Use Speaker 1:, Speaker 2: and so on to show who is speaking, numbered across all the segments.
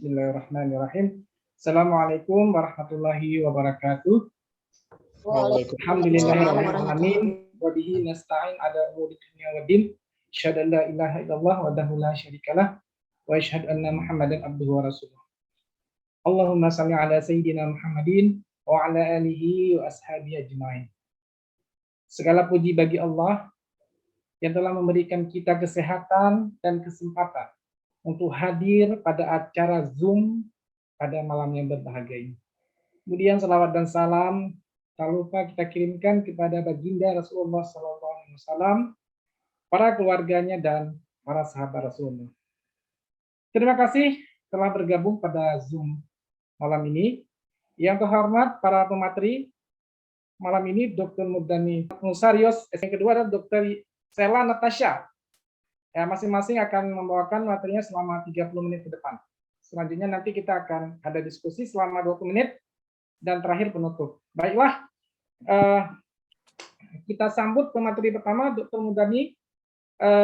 Speaker 1: Bismillahirrahmanirrahim. Assalamualaikum warahmatullahi wabarakatuh. Alhamdulillahirrahmanirrahim. Wa bihi nasta'in ala umuri dunya waddin. Asyhadu an la ilaha illallah wahdahu la syarikalah wa asyhadu anna Muhammadan abduhu wa rasuluh. Allahumma shalli ala sayyidina Muhammadin wa ala alihi wa ashabihi ajmain. Segala puji bagi Allah yang telah memberikan kita kesehatan dan kesempatan untuk hadir pada acara Zoom pada malam yang berbahagia ini. Kemudian salawat dan salam tak lupa kita kirimkan kepada baginda Rasulullah SAW, para keluarganya dan para sahabat Rasulullah. Terima kasih telah bergabung pada Zoom malam ini. Yang terhormat para pemateri malam ini, Dr. Murdani Musarios, yang kedua adalah Dr. Sela Natasha. Ya, masing-masing akan membawakan materinya selama 30 menit ke depan. Selanjutnya nanti kita akan ada diskusi selama 20 menit dan terakhir penutup. Baiklah, kita sambut pemateri pertama, Dr. Murdani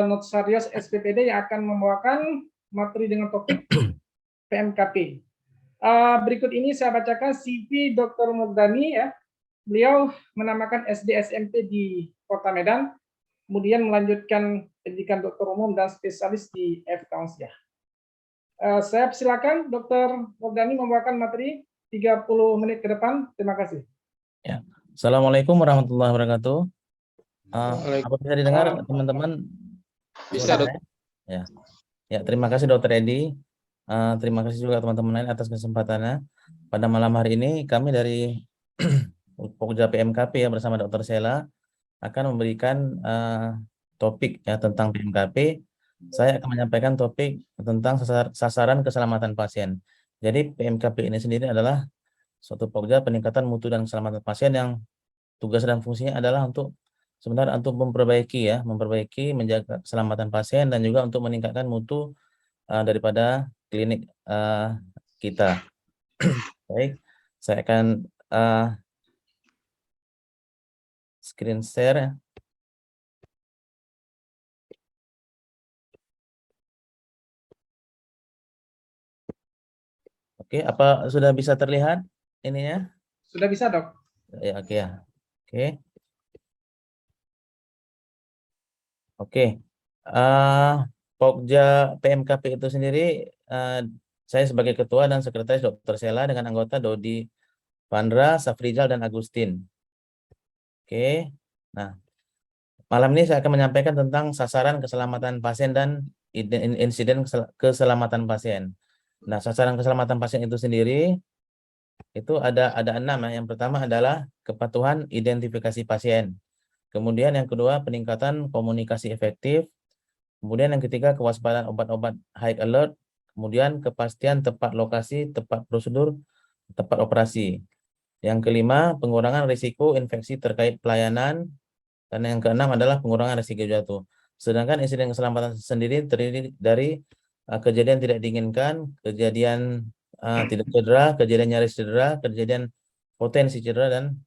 Speaker 1: Nutsarios SPPD, yang akan membawakan materi dengan topik PMKP. Berikut ini saya bacakan CV Dr. Murdani. Ya. Beliau menamakan SD SMP di Kota Medan, kemudian melanjutkan pendidikan dokter umum dan spesialis di F-Tausiah. Saya silakan Dr. Murdani membawakan materi 30 menit ke depan. Terima kasih.
Speaker 2: Ya. Assalamualaikum warahmatullahi wabarakatuh. Apa bisa didengar teman-teman?
Speaker 3: Bisa, Dok.
Speaker 2: Ya, terima kasih Dr. Edi. Terima kasih juga teman-teman lain atas kesempatannya. Pada malam hari ini kami dari Pokja PMKP ya bersama Dr. Sela akan memberikan topik ya tentang PMKP. Saya akan menyampaikan topik tentang sasaran keselamatan pasien. Jadi PMKP ini sendiri adalah suatu Pokja peningkatan mutu dan keselamatan pasien yang tugas dan fungsinya adalah untuk sebenarnya untuk memperbaiki menjaga keselamatan pasien dan juga untuk meningkatkan mutu daripada klinik kita. Baik, saya akan screen share. Oke, apa sudah bisa terlihat ininya?
Speaker 1: Sudah bisa, Dok?
Speaker 2: Ya, oke ya. Oke. Oke. Pokja PMKP itu sendiri saya sebagai ketua dan sekretaris Dr. Sela dengan anggota Dodi Pandra, Safrizal dan Agustin. Oke. Nah, malam ini saya akan menyampaikan tentang sasaran keselamatan pasien dan insiden keselamatan pasien. Nah, sasaran keselamatan pasien itu sendiri itu ada 6 ya. Yang pertama adalah kepatuhan identifikasi pasien. Kemudian yang kedua peningkatan komunikasi efektif. Kemudian yang ketiga kewaspadaan obat-obat high alert. Kemudian kepastian tepat lokasi, tepat prosedur, tepat operasi. Yang kelima pengurangan risiko infeksi terkait pelayanan. Dan yang keenam adalah pengurangan risiko jatuh. Sedangkan insiden keselamatan sendiri terdiri dari kejadian tidak diinginkan, kejadian tidak cedera, kejadian nyaris cedera, kejadian potensi cedera, dan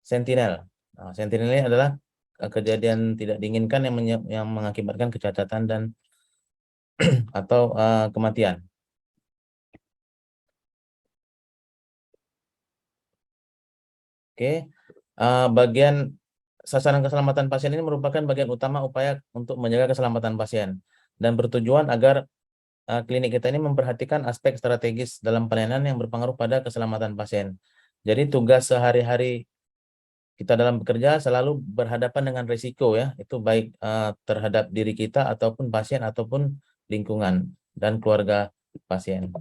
Speaker 2: sentinel. Nah, sentinel ini adalah kejadian tidak diinginkan yang mengakibatkan kecacatan dan atau kematian. Oke, bagian sasaran keselamatan pasien ini merupakan bagian utama upaya untuk menjaga keselamatan pasien dan bertujuan agar klinik kita ini memperhatikan aspek strategis dalam pelayanan yang berpengaruh pada keselamatan pasien. Jadi tugas sehari-hari kita dalam bekerja selalu berhadapan dengan risiko ya, itu baik terhadap diri kita ataupun pasien ataupun lingkungan dan keluarga pasien.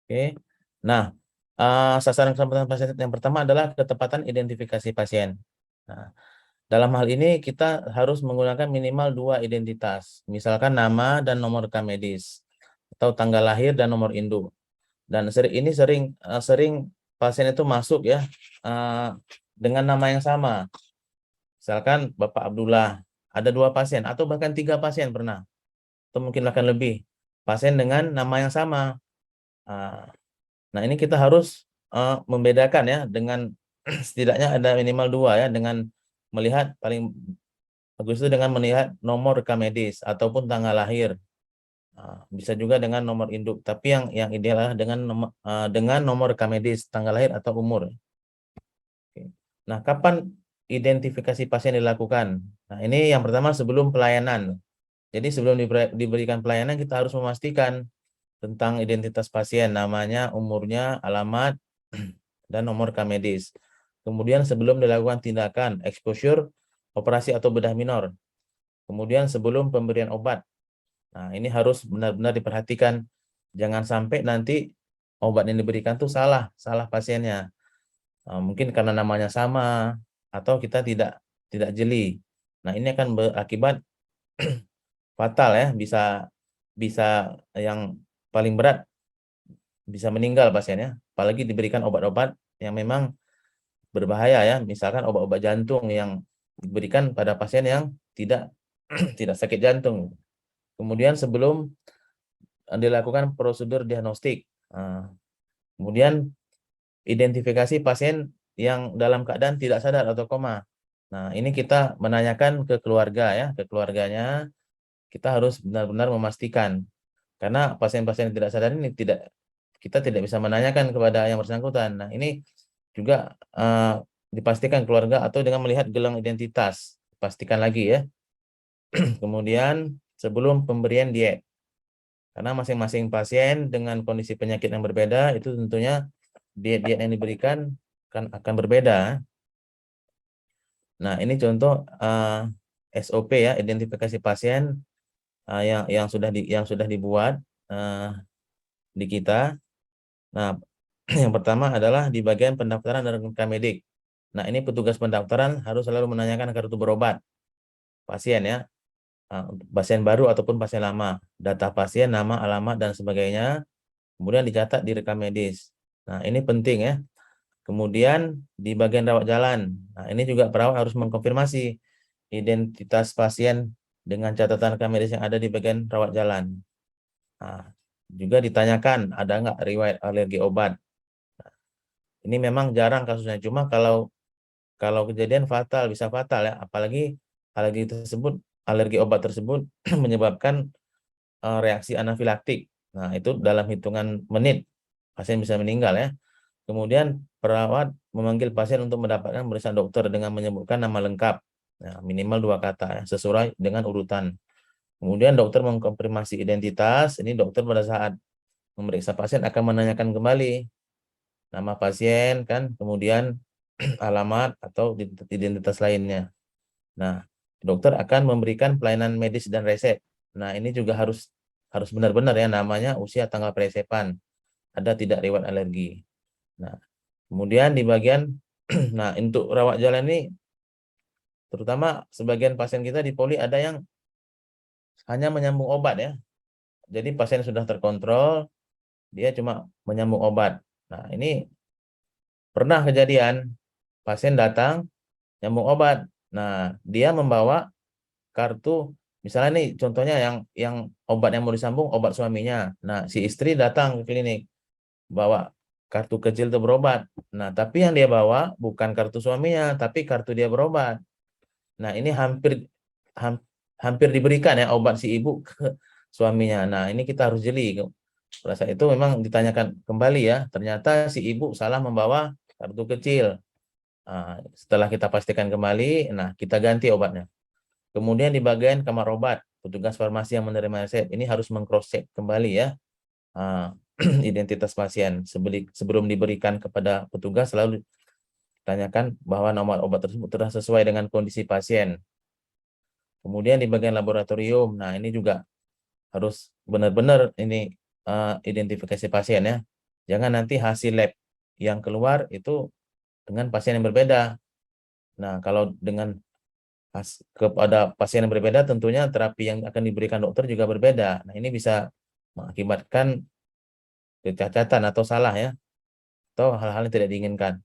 Speaker 2: Oke. Nah, sasaran keselamatan pasien yang pertama adalah ketepatan identifikasi pasien. Nah, dalam hal ini kita harus menggunakan minimal 2 identitas, misalkan nama dan nomor rekam medis, atau tanggal lahir dan nomor induk. Dan ini sering pasien itu masuk ya dengan nama yang sama. Misalkan Bapak Abdullah, ada 2 pasien atau bahkan 3 pasien pernah, atau mungkin bahkan lebih pasien dengan nama yang sama. Nah, ini kita harus membedakan ya dengan setidaknya ada minimal 2 ya, dengan melihat paling bagus itu dengan melihat nomor rekam medis ataupun tanggal lahir. Bisa juga dengan nomor induk, tapi yang ideal adalah dengan nomor rekam medis, tanggal lahir atau umur. Oke. Nah, kapan identifikasi pasien dilakukan? Nah, ini yang pertama sebelum pelayanan. Jadi sebelum diberikan pelayanan kita harus memastikan tentang identitas pasien, namanya, umurnya, alamat, dan nomor rekam medis. Kemudian sebelum dilakukan tindakan, exposure, operasi atau bedah minor. Kemudian sebelum pemberian obat. Nah, ini harus benar-benar diperhatikan. Jangan sampai nanti obat yang diberikan tuh salah pasiennya. Mungkin karena namanya sama atau kita tidak jeli. Nah, ini akan berakibat fatal ya, bisa yang paling berat bisa meninggal pasiennya, apalagi diberikan obat-obat yang memang berbahaya ya, misalkan obat-obat jantung yang diberikan pada pasien yang tidak tidak sakit jantung. Kemudian sebelum dilakukan prosedur diagnostik, kemudian identifikasi pasien yang dalam keadaan tidak sadar atau koma. Nah, ini kita menanyakan ke keluarga ya, ke keluarganya. Kita harus benar-benar memastikan, karena pasien-pasien yang tidak sadar ini kita tidak bisa menanyakan kepada yang bersangkutan. Nah, ini juga dipastikan keluarga atau dengan melihat gelang identitas, pastikan lagi ya. Kemudian sebelum pemberian diet, karena masing-masing pasien dengan kondisi penyakit yang berbeda, itu tentunya diet-diet yang diberikan akan berbeda. Nah, ini contoh SOP ya, identifikasi pasien yang sudah dibuat di kita. Nah, yang pertama adalah di bagian pendaftaran dan rekam medik. Nah, ini petugas pendaftaran harus selalu menanyakan kartu berobat pasien ya, pasien baru ataupun pasien lama, data pasien, nama, alamat, dan sebagainya, kemudian dicatat di rekam medis. Nah, ini penting ya. Kemudian di bagian rawat jalan, nah ini juga perawat harus mengkonfirmasi identitas pasien dengan catatan rekam medis yang ada di bagian rawat jalan. Nah, juga ditanyakan ada nggak riwayat alergi obat. Nah, ini memang jarang kasusnya, cuma kalau kejadian bisa fatal ya, apalagi alergi obat tersebut menyebabkan reaksi anafilaktik. Nah, itu dalam hitungan menit pasien bisa meninggal ya. Kemudian perawat memanggil pasien untuk mendapatkan pemeriksaan dokter dengan menyebutkan nama lengkap, nah, minimal 2 kata ya, sesuai dengan urutan. Kemudian dokter mengkonfirmasi identitas. Ini dokter pada saat memeriksa pasien akan menanyakan kembali nama pasien kan, kemudian alamat atau identitas lainnya. Nah, dokter akan memberikan pelayanan medis dan resep. Nah, ini juga harus benar-benar ya, namanya, usia, tanggal peresepan, ada tidak riwayat alergi. Nah, kemudian di bagian nah, untuk rawat jalan ini terutama sebagian pasien kita di poli ada yang hanya menyambung obat ya. Jadi pasien sudah terkontrol, dia cuma menyambung obat. Nah, ini pernah kejadian pasien datang nyambung obat. Nah, dia membawa kartu, misalnya nih contohnya yang obat yang mau disambung obat suaminya. Nah, si istri datang ke klinik bawa kartu kecil itu berobat. Nah, tapi yang dia bawa bukan kartu suaminya, tapi kartu dia berobat. Nah, ini hampir diberikan ya obat si ibu ke suaminya. Nah, ini kita harus jeli. Pada saat itu memang ditanyakan kembali ya, ternyata si ibu salah membawa kartu kecil. Nah, setelah kita pastikan kembali, nah kita ganti obatnya. Kemudian di bagian kamar obat, petugas farmasi yang menerima resep ini harus meng-cross-check kembali ya identitas pasien. Sebelum diberikan kepada petugas, selalu tanyakan bahwa nomor obat tersebut telah sesuai dengan kondisi pasien. Kemudian di bagian laboratorium, nah ini juga harus benar-benar ini identifikasi pasien ya. Jangan nanti hasil lab yang keluar itu dengan pasien yang berbeda. Nah, kalau dengan kepada pasien yang berbeda, tentunya terapi yang akan diberikan dokter juga berbeda. Nah, ini bisa mengakibatkan kecacatan atau salah ya, atau hal-hal yang tidak diinginkan.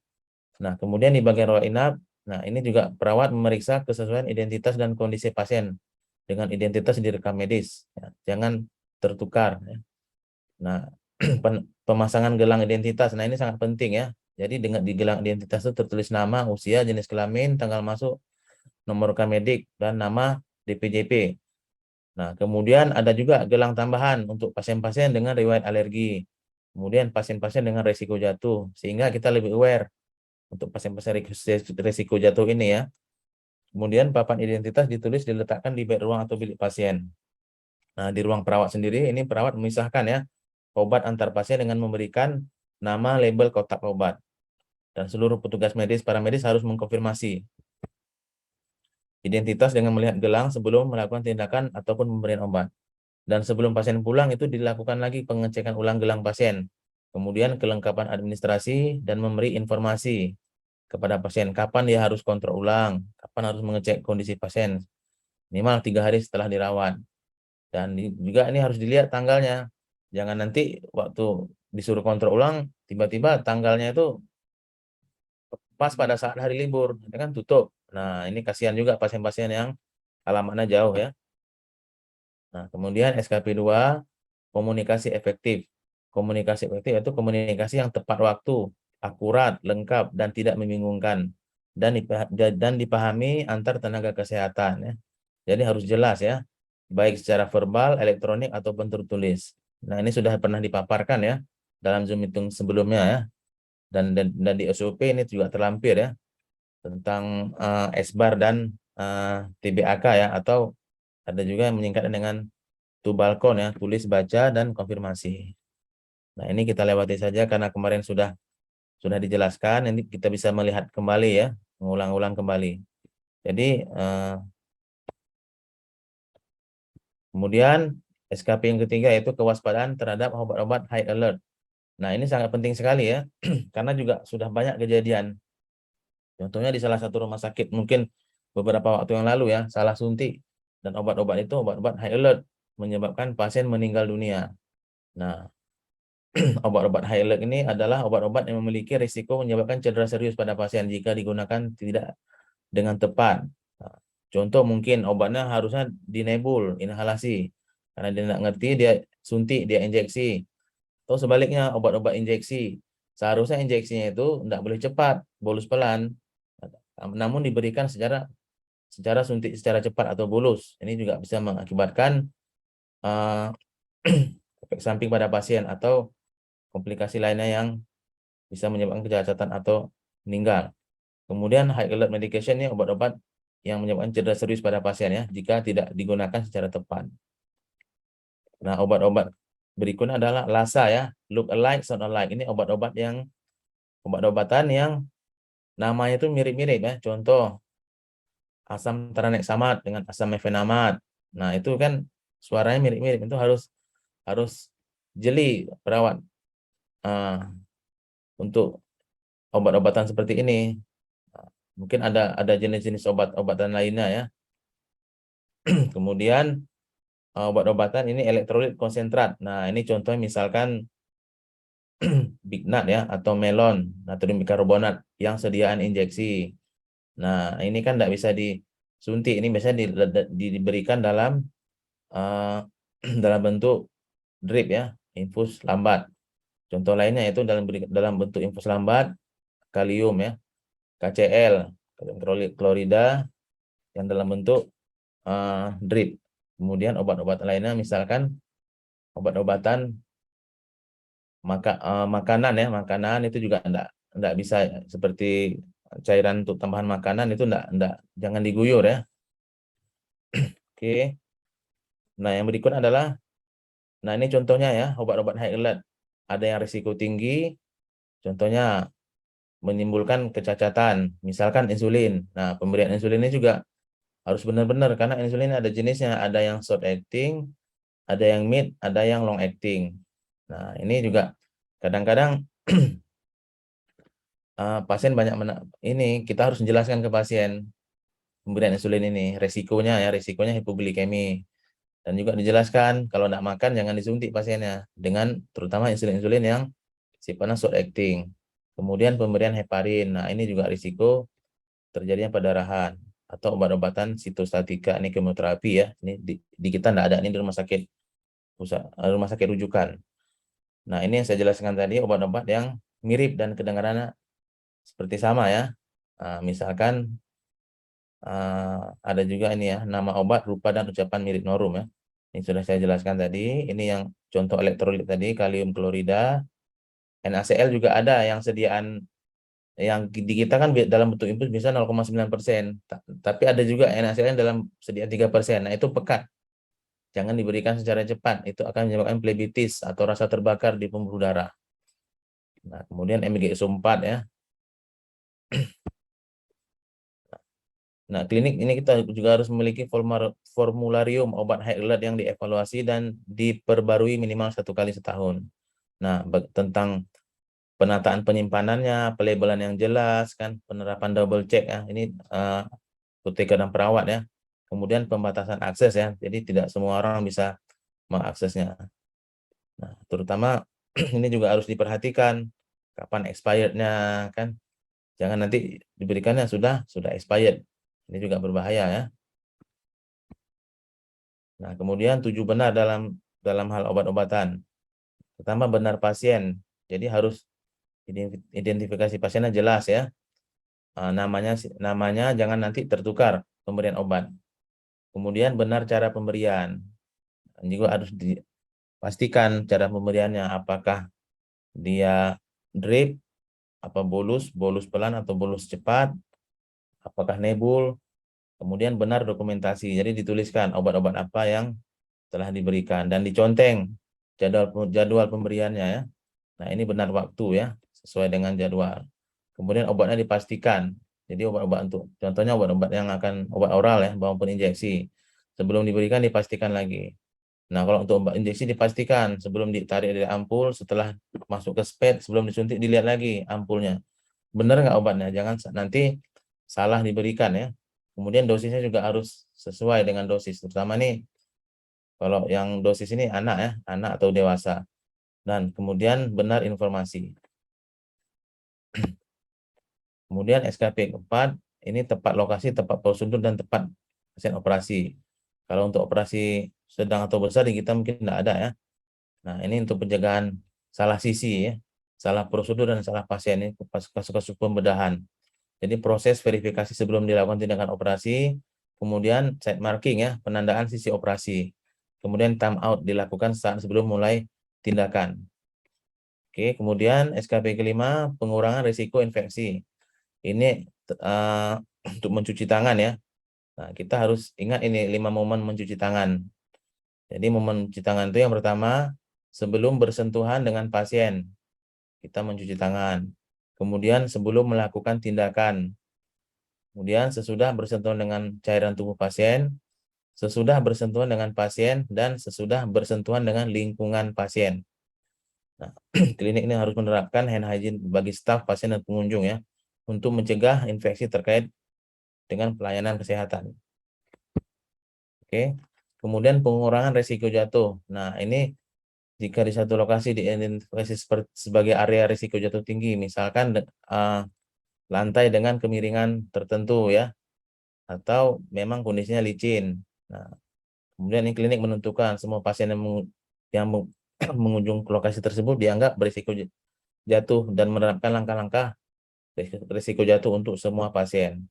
Speaker 2: Nah, kemudian di bagian rawat inap, nah ini juga perawat memeriksa kesesuaian identitas dan kondisi pasien dengan identitas di rekam medis. Ya, jangan tertukar. Ya. Nah, pemasangan gelang identitas, nah ini sangat penting ya. Jadi di gelang identitas itu tertulis nama, usia, jenis kelamin, tanggal masuk, nomor rekam medik, dan nama DPJP. Nah, kemudian ada juga gelang tambahan untuk pasien-pasien dengan riwayat alergi. Kemudian pasien-pasien dengan risiko jatuh, sehingga kita lebih aware untuk pasien-pasien risiko jatuh ini ya. Kemudian papan identitas ditulis diletakkan di bed ruang atau bilik pasien. Nah, di ruang perawat sendiri ini perawat memisahkan ya obat antar pasien dengan memberikan nama label kotak obat. Dan seluruh petugas medis paramedis harus mengkonfirmasi identitas dengan melihat gelang sebelum melakukan tindakan ataupun pemberian obat. Dan sebelum pasien pulang itu dilakukan lagi pengecekan ulang gelang pasien. Kemudian kelengkapan administrasi dan memberi informasi kepada pasien kapan dia harus kontrol ulang, kapan harus mengecek kondisi pasien minimal 3 hari setelah dirawat. Dan juga ini harus dilihat tanggalnya. Jangan nanti waktu disuruh kontrol ulang, tiba-tiba tanggalnya itu pas pada saat hari libur, itu kan tutup. Nah, ini kasihan juga pasien-pasien yang alamatnya jauh ya. Nah, kemudian SKP 2, komunikasi efektif. Komunikasi efektif itu komunikasi yang tepat waktu, akurat, lengkap, dan tidak membingungkan. Dan dipahami antar tenaga kesehatan ya. Jadi harus jelas ya, baik secara verbal, elektronik, ataupun tertulis. Nah, ini sudah pernah dipaparkan ya dalam Zoom meeting sebelumnya ya. Dan di SOP ini juga terlampir ya tentang SBAR dan TBAK ya, atau ada juga yang menyingkatkan dengan Tubalkon ya, tulis, baca, dan konfirmasi. Nah, ini kita lewati saja karena kemarin sudah dijelaskan. Ini kita bisa melihat kembali ya, mengulang-ulang kembali. Jadi kemudian SKP yang ketiga yaitu kewaspadaan terhadap obat-obat high alert. Nah, ini sangat penting sekali ya, karena juga sudah banyak kejadian. Contohnya di salah satu rumah sakit mungkin beberapa waktu yang lalu ya, salah suntik dan obat-obat itu obat-obat high alert menyebabkan pasien meninggal dunia. Nah, obat-obat high alert ini adalah obat-obat yang memiliki risiko menyebabkan cedera serius pada pasien jika digunakan tidak dengan tepat. Nah, contoh mungkin obatnya harusnya dinebul, inhalasi. Karena dia tidak ngerti, dia suntik, dia injeksi. Atau sebaliknya, obat-obat injeksi. Seharusnya injeksinya itu tidak boleh cepat, bolus pelan. Namun diberikan secara suntik secara cepat atau bolus. Ini juga bisa mengakibatkan efek samping pada pasien atau komplikasi lainnya yang bisa menyebabkan kecacatan atau meninggal. Kemudian high alert medication ini obat-obat yang menyebabkan cedera serius pada pasien ya jika tidak digunakan secara tepat. Nah, obat-obat berikutnya adalah LASA ya, look alike, sound alike. Ini obat-obatan yang namanya itu mirip-mirip ya. Contoh asam tranexamat dengan asam mefenamat. Nah, itu kan suaranya mirip-mirip. Itu harus jeli perawat untuk obat-obatan seperti ini. Mungkin ada jenis-jenis obat-obatan lainnya ya. Kemudian obat-obatan ini elektrolit konsentrat. Nah, ini contohnya misalkan Bignat ya atau melon, natrium bikarbonat yang sediaan injeksi. Nah, ini kan tidak bisa disuntik. Ini biasanya diberikan dalam dalam bentuk drip ya, infus lambat. Contoh lainnya itu dalam bentuk infus lambat kalium ya, KCl, kalium klorida yang dalam bentuk drip. Kemudian obat-obatan lainnya misalkan obat-obatan makanan ya, makanan itu juga enggak bisa seperti cairan untuk tambahan makanan itu enggak jangan diguyur ya. Oke. Nah, yang berikut adalah ini contohnya ya, obat-obat high alert. Ada yang risiko tinggi, contohnya menimbulkan kecacatan, misalkan insulin. Nah, pemberian insulin ini juga harus benar-benar karena insulin ada jenisnya, ada yang short acting, ada yang mid, ada yang long acting. Nah, ini juga kadang-kadang pasien banyak ini kita harus menjelaskan ke pasien pemberian insulin ini, resikonya hipoglikemi. Dan juga dijelaskan kalau tidak makan jangan disuntik pasiennya dengan terutama insulin-insulin yang sifatnya short acting. Kemudian pemberian heparin. Nah, ini juga risiko terjadinya pendarahan atau obat-obatan sitostatika, ini kemoterapi ya. Ini di kita tidak ada, ini di rumah sakit rujukan. Nah, ini yang saya jelaskan tadi obat-obat yang mirip dan kedengarannya seperti sama ya. Misalkan ada juga ini ya, nama obat, rupa dan ucapan mirip norum ya. Ini sudah saya jelaskan tadi. Ini yang contoh elektrolit tadi, kalium klorida. NaCl juga ada yang sediaan yang di kita kan dalam bentuk infus bisa 0,9%. Tapi ada juga NaCl yang dalam sediaan 3%. Nah, itu pekat. Jangan diberikan secara cepat. Itu akan menyebabkan plebitis atau rasa terbakar di pembuluh darah. Nah, kemudian MgSO4 ya. Nah, klinik ini kita juga harus memiliki formularium obat high alert yang dievaluasi dan diperbarui minimal 1 kali setahun. Nah, tentang penataan penyimpanannya, pelabelan yang jelas, kan, penerapan double check ya. Ini apoteker dan perawat ya. Kemudian pembatasan akses ya. Jadi tidak semua orang bisa mengaksesnya. Nah, terutama ini juga harus diperhatikan kapan expirednya kan. Jangan nanti diberikannya sudah expired. Ini juga berbahaya ya. Nah, kemudian 7 benar dalam hal obat-obatan. Pertama, benar pasien. Jadi harus identifikasi pasiennya jelas ya. Namanya jangan nanti tertukar pemberian obat. Kemudian benar cara pemberian. Juga harus dipastikan cara pemberiannya, apakah dia drip, apa bolus pelan atau bolus cepat, apakah nebul. Kemudian benar dokumentasi. Jadi dituliskan obat-obat apa yang telah diberikan dan diconteng jadwal pemberiannya ya. Nah, ini benar waktu ya, sesuai dengan jadwal. Kemudian obatnya dipastikan. Jadi obat-obat contohnya obat-obat yang akan obat oral ya, maupun injeksi. Sebelum diberikan dipastikan lagi. Nah, kalau untuk obat injeksi dipastikan sebelum ditarik dari ampul, setelah masuk ke spet, sebelum disuntik dilihat lagi ampulnya. Benar nggak obatnya? Jangan nanti salah diberikan ya. Kemudian dosisnya juga harus sesuai dengan dosis. Terutama nih kalau yang dosis ini anak ya, anak atau dewasa. Dan kemudian benar informasi. Kemudian SKP 4, ini tepat lokasi, tepat prosedur, dan tepat pasien operasi. Kalau untuk operasi sedang atau besar di kita mungkin tidak ada ya. Nah, ini untuk pencegahan salah sisi ya, salah prosedur dan salah pasien ini kasus-kasus pembedahan. Jadi proses verifikasi sebelum dilakukan tindakan operasi, kemudian site marking ya, penandaan sisi operasi. Kemudian time out dilakukan saat sebelum mulai tindakan. Oke, kemudian SKP kelima, pengurangan risiko infeksi. Ini untuk mencuci tangan ya. Nah, kita harus ingat ini 5 momen mencuci tangan. Jadi momen mencuci tangan itu yang pertama, sebelum bersentuhan dengan pasien, kita mencuci tangan. Kemudian sebelum melakukan tindakan. Kemudian sesudah bersentuhan dengan cairan tubuh pasien, sesudah bersentuhan dengan pasien, dan sesudah bersentuhan dengan lingkungan pasien. Nah, klinik ini harus menerapkan hand hygiene bagi staf, pasien, dan pengunjung ya, untuk mencegah infeksi terkait dengan pelayanan kesehatan. Oke. Kemudian pengurangan risiko jatuh. Nah, ini jika di satu lokasi diidentifikasi sebagai area risiko jatuh tinggi, misalkan lantai dengan kemiringan tertentu ya, atau memang kondisinya licin. Nah, kemudian ini klinik menentukan semua pasien yang mengunjung lokasi tersebut dianggap berisiko jatuh dan menerapkan langkah-langkah risiko jatuh untuk semua pasien.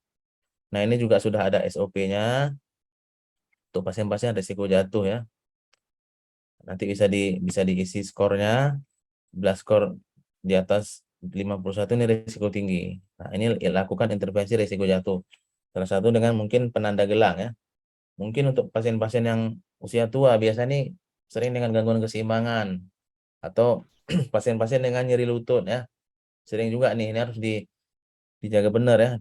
Speaker 2: Nah, ini juga sudah ada SOP-nya untuk pasien-pasien risiko jatuh ya. Nanti bisa diisi skornya, 11 skor di atas 51 ini risiko tinggi. Nah, ini lakukan intervensi risiko jatuh. Salah satu dengan mungkin penanda gelang ya. Mungkin untuk pasien-pasien yang usia tua biasa nih sering dengan gangguan keseimbangan atau pasien-pasien dengan nyeri lutut ya. Sering juga nih, ini harus dijaga benar ya.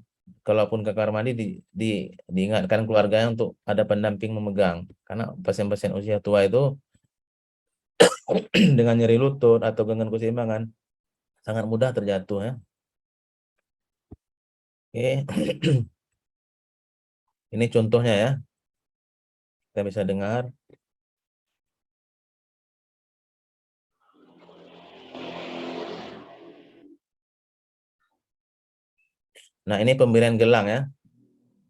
Speaker 2: Kalaupun ke kamar mandi diingatkan keluarganya untuk ada pendamping memegang. Karena pasien-pasien usia tua itu dengan nyeri lutut atau gangguan keseimbangan sangat mudah terjatuh ya. Oke. Ini contohnya ya. Kita bisa dengar. Nah, ini pemberian gelang ya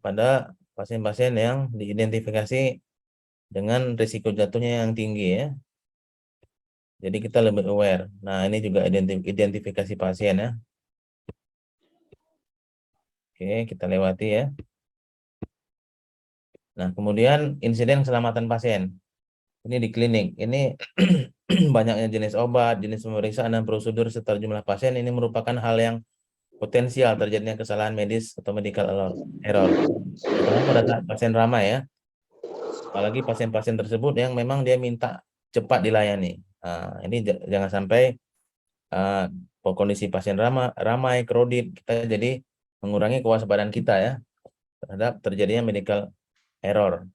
Speaker 2: pada pasien-pasien yang diidentifikasi dengan risiko jatuhnya yang tinggi ya. Jadi kita lebih aware. Nah, ini juga identifikasi pasien ya. Oke, kita lewati ya. Nah, kemudian insiden keselamatan pasien. Ini di klinik. Ini banyaknya jenis obat, jenis pemeriksaan dan prosedur serta jumlah pasien ini merupakan hal yang potensial terjadinya kesalahan medis atau medical error. Terutama pada saat pasien ramai ya. Apalagi pasien-pasien tersebut yang memang dia minta cepat dilayani. Nah, ini jangan sampai uh, kondisi pasien ramai, kredit, kita jadi mengurangi kewaspadaan kita ya terhadap terjadinya medical error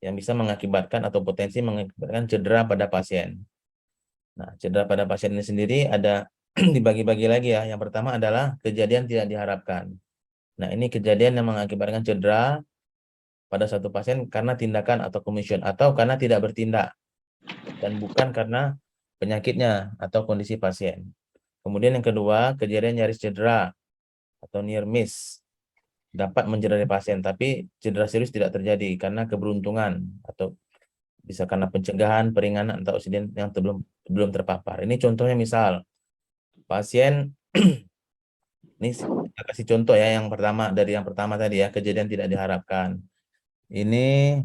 Speaker 2: yang bisa mengakibatkan atau potensi mengakibatkan cedera pada pasien. Nah, cedera pada pasien ini sendiri ada dibagi-bagi lagi ya. Yang pertama adalah kejadian tidak diharapkan. Nah, ini kejadian yang mengakibatkan cedera pada satu pasien karena tindakan atau commission atau karena tidak bertindak dan bukan karena penyakitnya atau kondisi pasien. Kemudian yang kedua, kejadian nyaris cedera atau near miss dapat mencederai pasien, tapi cedera serius tidak terjadi karena keberuntungan atau bisa karena pencegahan, peringanan atau insiden yang belum terpapar. Ini contohnya misal pasien ini kita kasih contoh ya yang pertama dari yang pertama tadi ya, kejadian tidak diharapkan. Ini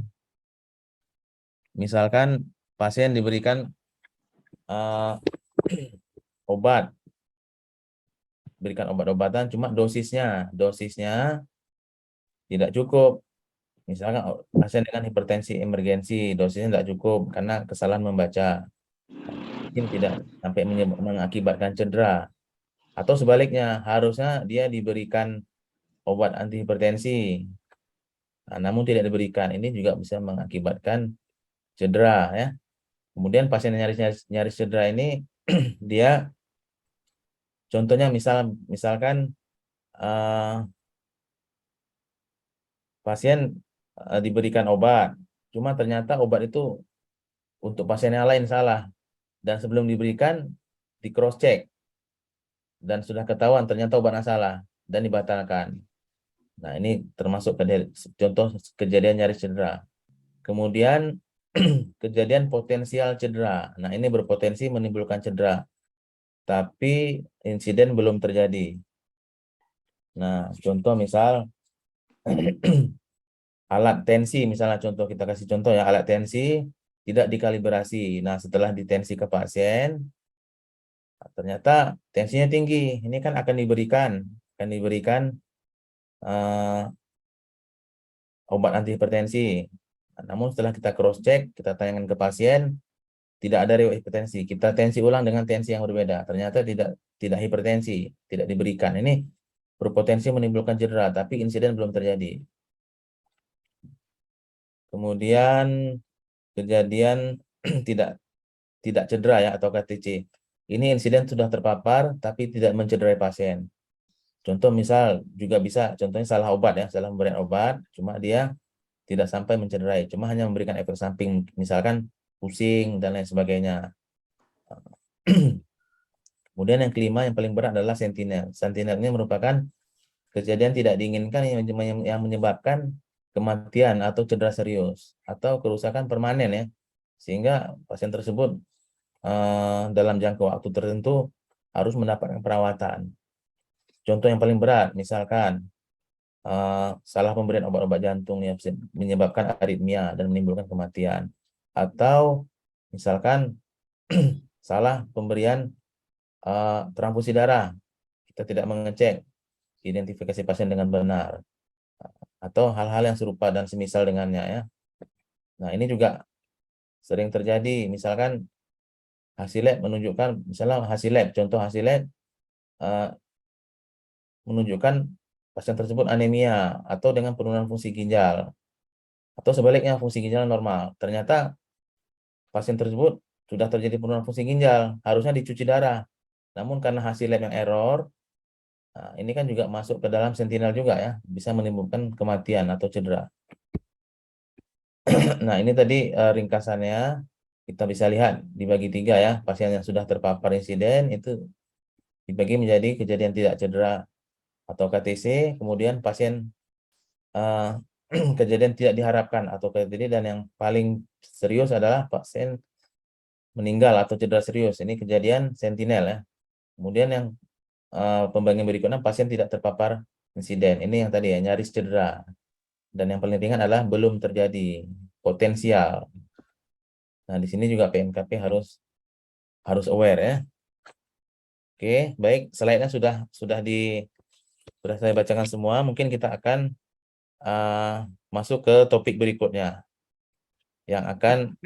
Speaker 2: misalkan pasien diberikan obat, berikan obat-obatan cuma dosisnya tidak cukup. Misalkan pasien dengan hipertensi emergensi, dosisnya tidak cukup karena kesalahan membaca. Mungkin tidak sampai mengakibatkan cedera. Atau sebaliknya, harusnya dia diberikan obat antihipertensi. Nah, namun tidak diberikan. Ini juga bisa mengakibatkan cedera ya. Kemudian pasien nyaris cedera ini dia contohnya misalkan pasien diberikan obat, cuma ternyata obat itu untuk pasien yang lain salah dan sebelum diberikan di cross check dan sudah ketahuan ternyata obatnya salah dan dibatalkan. Nah, ini termasuk contoh kejadian nyaris cedera. Kemudian kejadian potensial cedera. Nah, ini berpotensi menimbulkan cedera, tapi insiden belum terjadi. Nah, contoh misal alat tensi, misalnya contoh kita kasih contoh ya, alat tensi tidak dikalibrasi. Nah, setelah ditensi ke pasien, ternyata tensinya tinggi. Ini kan akan diberikan obat antihipertensi. Namun setelah kita cross check, kita tanyakan ke pasien, tidak ada riwayat hipertensi. Kita tensi ulang dengan tensi yang berbeda. Ternyata tidak hipertensi, tidak diberikan. Ini berpotensi menimbulkan cedera, tapi insiden belum terjadi. Kemudian kejadian tidak cedera ya atau KTC. Ini insiden sudah terpapar tapi tidak mencederai pasien. Contoh misal juga bisa, contohnya salah obat ya, salah pemberian obat, cuma dia tidak sampai mencederai, cuma hanya memberikan efek samping, misalkan pusing dan lain sebagainya. Kemudian yang kelima, yang paling berat adalah sentinel. Sentinel ini merupakan kejadian tidak diinginkan yang menyebabkan kematian atau cedera serius atau kerusakan permanen ya, sehingga pasien tersebut dalam jangka waktu tertentu harus mendapatkan perawatan. Contoh yang paling berat, misalkan salah pemberian obat-obat jantung yang menyebabkan aritmia dan menimbulkan kematian. Atau misalkan salah pemberian transfusi darah, kita tidak mengecek identifikasi pasien dengan benar. Atau hal-hal yang serupa dan semisal dengannya ya. Nah, ini juga sering terjadi, misalkan hasil lab menunjukkan, misalnya contoh hasil lab menunjukkan pasien tersebut anemia atau dengan penurunan fungsi ginjal atau sebaliknya fungsi ginjal normal. Ternyata pasien tersebut sudah terjadi penurunan fungsi ginjal, harusnya dicuci darah. Namun karena hasil lab yang error, nah ini kan juga masuk ke dalam sentinel juga ya, bisa menimbulkan kematian atau cedera. Nah, ini tadi ringkasannya. Kita bisa lihat dibagi 3 ya, pasien yang sudah terpapar insiden itu dibagi menjadi kejadian tidak cedera atau KTC, kemudian pasien kejadian tidak diharapkan atau KTD, dan yang paling serius adalah pasien meninggal atau cedera serius. Ini kejadian sentinel ya. Kemudian yang pembagian berikutnya pasien tidak terpapar insiden. Ini yang tadi ya, nyaris cedera. Dan yang paling ringan adalah belum terjadi, potensial. Nah, di sini juga PMKP harus aware ya. Oke, baik. Slide-nya sudah saya bacakan semua. Mungkin kita akan masuk ke topik berikutnya yang akan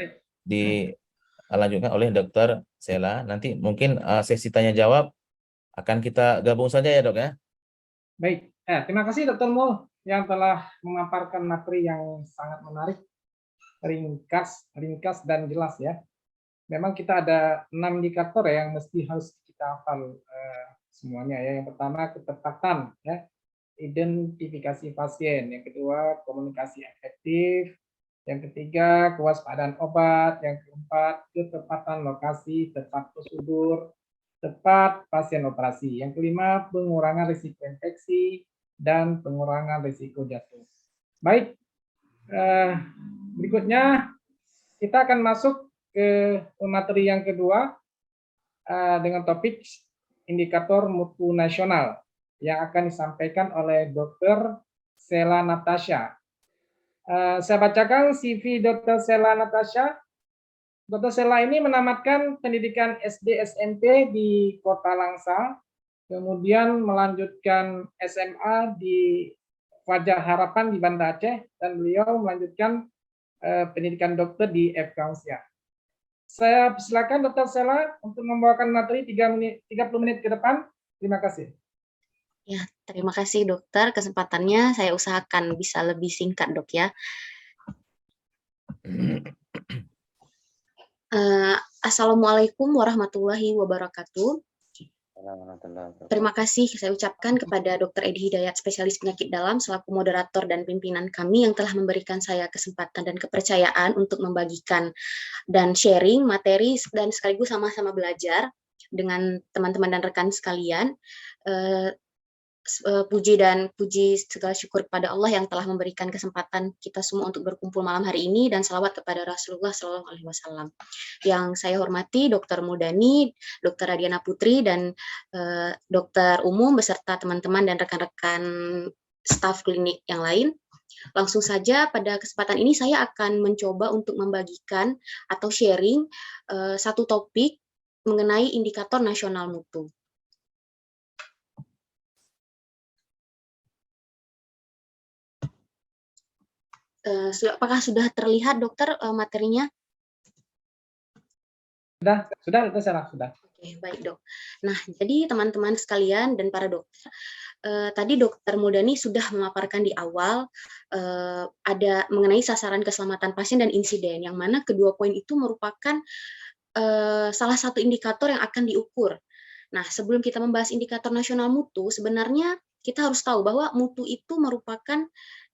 Speaker 2: dilanjutkan oleh Dr. Sela. Nanti mungkin sesi tanya jawab akan kita gabung saja ya, Dok ya.
Speaker 1: Baik, terima kasih Dr. Mul yang telah memaparkan materi yang sangat menarik, ringkas dan jelas ya. Memang kita ada 6 indikator ya yang mesti harus kita hafal semuanya ya. Yang pertama ketepatan ya, identifikasi pasien. Yang kedua komunikasi efektif. Yang ketiga kewaspadaan obat. Yang keempat ketepatan lokasi, tepat prosedur, tepat pasien operasi. Yang kelima pengurangan risiko infeksi dan pengurangan risiko jatuh. Baik, berikutnya kita akan masuk ke materi yang kedua dengan topik indikator mutu nasional yang akan disampaikan oleh Dr. Sela Natasha. Saya bacakan CV Dr. Sela Natasha. Dr. Sela ini menamatkan pendidikan SD SMP di Kota Langsa, kemudian melanjutkan SMA di Fajar Harapan di Banda Aceh, dan beliau melanjutkan pendidikan dokter di FK Unsya. Saya silakan Dr. Sela untuk membawakan materi 30 menit ke depan. Terima kasih.
Speaker 3: Ya, terima kasih dokter kesempatannya. Saya usahakan bisa lebih singkat, Dok ya. Assalamualaikum warahmatullahi wabarakatuh. Terima kasih saya ucapkan kepada Dr. Edi Hidayat, spesialis penyakit dalam, selaku moderator dan pimpinan kami yang telah memberikan saya kesempatan dan kepercayaan untuk membagikan dan sharing materi dan sekaligus sama-sama belajar dengan teman-teman dan rekan sekalian. Puji segala syukur kepada Allah yang telah memberikan kesempatan kita semua untuk berkumpul malam hari ini, dan salawat kepada Rasulullah SAW. Yang saya hormati Dr. Muldani, Dr. Radiana Putri, dan Dr. Umum beserta teman-teman dan rekan-rekan staf klinik yang lain. Langsung saja pada kesempatan ini saya akan mencoba untuk membagikan atau sharing satu topik mengenai indikator nasional mutu. Apakah sudah terlihat dokter materinya?
Speaker 1: Sudah, itu saya sudah.
Speaker 3: Oke, baik dok. Nah, jadi teman-teman sekalian dan para dokter, tadi Dokter Muldani sudah memaparkan di awal ada mengenai sasaran keselamatan pasien dan insiden, yang mana kedua poin itu merupakan salah satu indikator yang akan diukur. Nah, sebelum kita membahas indikator nasional mutu, sebenarnya kita harus tahu bahwa mutu itu merupakan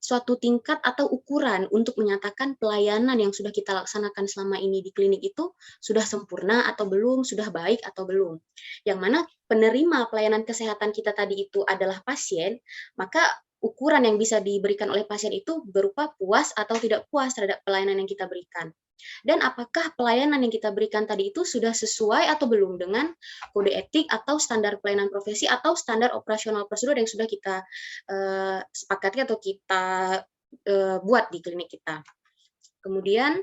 Speaker 3: suatu tingkat atau ukuran untuk menyatakan pelayanan yang sudah kita laksanakan selama ini di klinik itu sudah sempurna atau belum, sudah baik atau belum. Yang mana penerima pelayanan kesehatan kita tadi itu adalah pasien, maka ukuran yang bisa diberikan oleh pasien itu berupa puas atau tidak puas terhadap pelayanan yang kita berikan. Dan apakah pelayanan yang kita berikan tadi itu sudah sesuai atau belum dengan kode etik atau standar pelayanan profesi atau standar operasional prosedur yang sudah kita sepakati atau kita buat di klinik kita. Kemudian,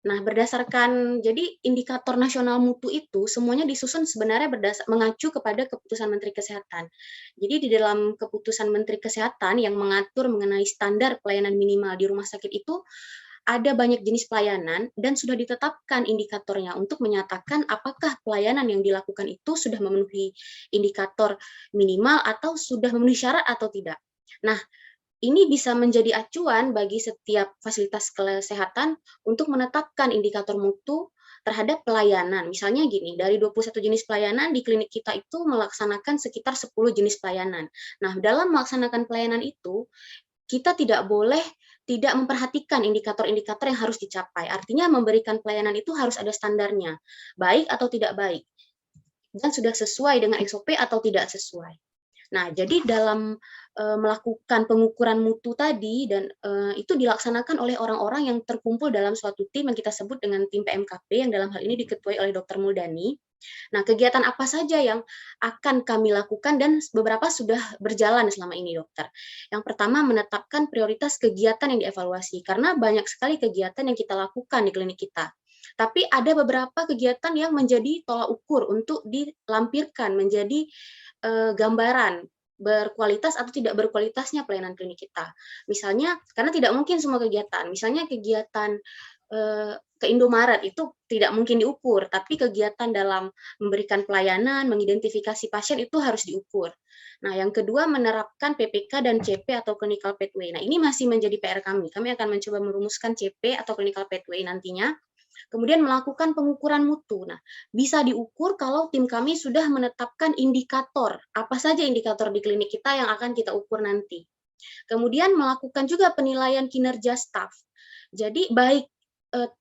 Speaker 3: nah berdasarkan, jadi indikator nasional mutu itu semuanya disusun sebenarnya mengacu kepada keputusan Menteri Kesehatan. Jadi di dalam keputusan Menteri Kesehatan yang mengatur mengenai standar pelayanan minimal di rumah sakit itu ada banyak jenis pelayanan dan sudah ditetapkan indikatornya untuk menyatakan apakah pelayanan yang dilakukan itu sudah memenuhi indikator minimal atau sudah memenuhi syarat atau tidak. Nah, ini bisa menjadi acuan bagi setiap fasilitas kesehatan untuk menetapkan indikator mutu terhadap pelayanan. Misalnya gini, dari 21 jenis pelayanan di klinik kita itu melaksanakan sekitar 10 jenis pelayanan. Nah, dalam melaksanakan pelayanan itu, kita tidak boleh tidak memperhatikan indikator-indikator yang harus dicapai. Artinya memberikan pelayanan itu harus ada standarnya, baik atau tidak baik, dan sudah sesuai dengan SOP atau tidak sesuai. Nah, jadi dalam melakukan pengukuran mutu tadi dan itu dilaksanakan oleh orang-orang yang terkumpul dalam suatu tim yang kita sebut dengan tim PMKP yang dalam hal ini diketuai oleh Dr. Muldani. Nah, kegiatan apa saja yang akan kami lakukan dan beberapa sudah berjalan selama ini, dokter. Yang pertama, menetapkan prioritas kegiatan yang dievaluasi, karena banyak sekali kegiatan yang kita lakukan di klinik kita. Tapi ada beberapa kegiatan yang menjadi tolak ukur untuk dilampirkan menjadi gambaran berkualitas atau tidak berkualitasnya pelayanan klinik kita. Misalnya, karena tidak mungkin semua kegiatan, misalnya kegiatan ke Indomaret itu tidak mungkin diukur, tapi kegiatan dalam memberikan pelayanan, mengidentifikasi pasien itu harus diukur. Nah, yang kedua menerapkan PPK dan CP atau clinical pathway. Nah, ini masih menjadi PR kami. Kami akan mencoba merumuskan CP atau clinical pathway nantinya. Kemudian melakukan pengukuran mutu. Nah, bisa diukur kalau tim kami sudah menetapkan indikator. Apa saja indikator di klinik kita yang akan kita ukur nanti. Kemudian melakukan juga penilaian kinerja staf. Jadi baik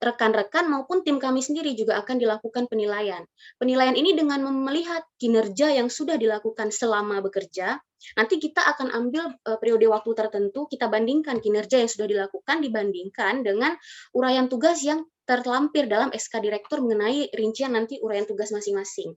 Speaker 3: rekan-rekan maupun tim kami sendiri juga akan dilakukan penilaian. Penilaian ini dengan melihat kinerja yang sudah dilakukan selama bekerja, nanti kita akan ambil periode waktu tertentu, kita bandingkan kinerja yang sudah dilakukan dibandingkan dengan uraian tugas yang terlampir dalam SK Direktur mengenai rincian nanti uraian tugas masing-masing.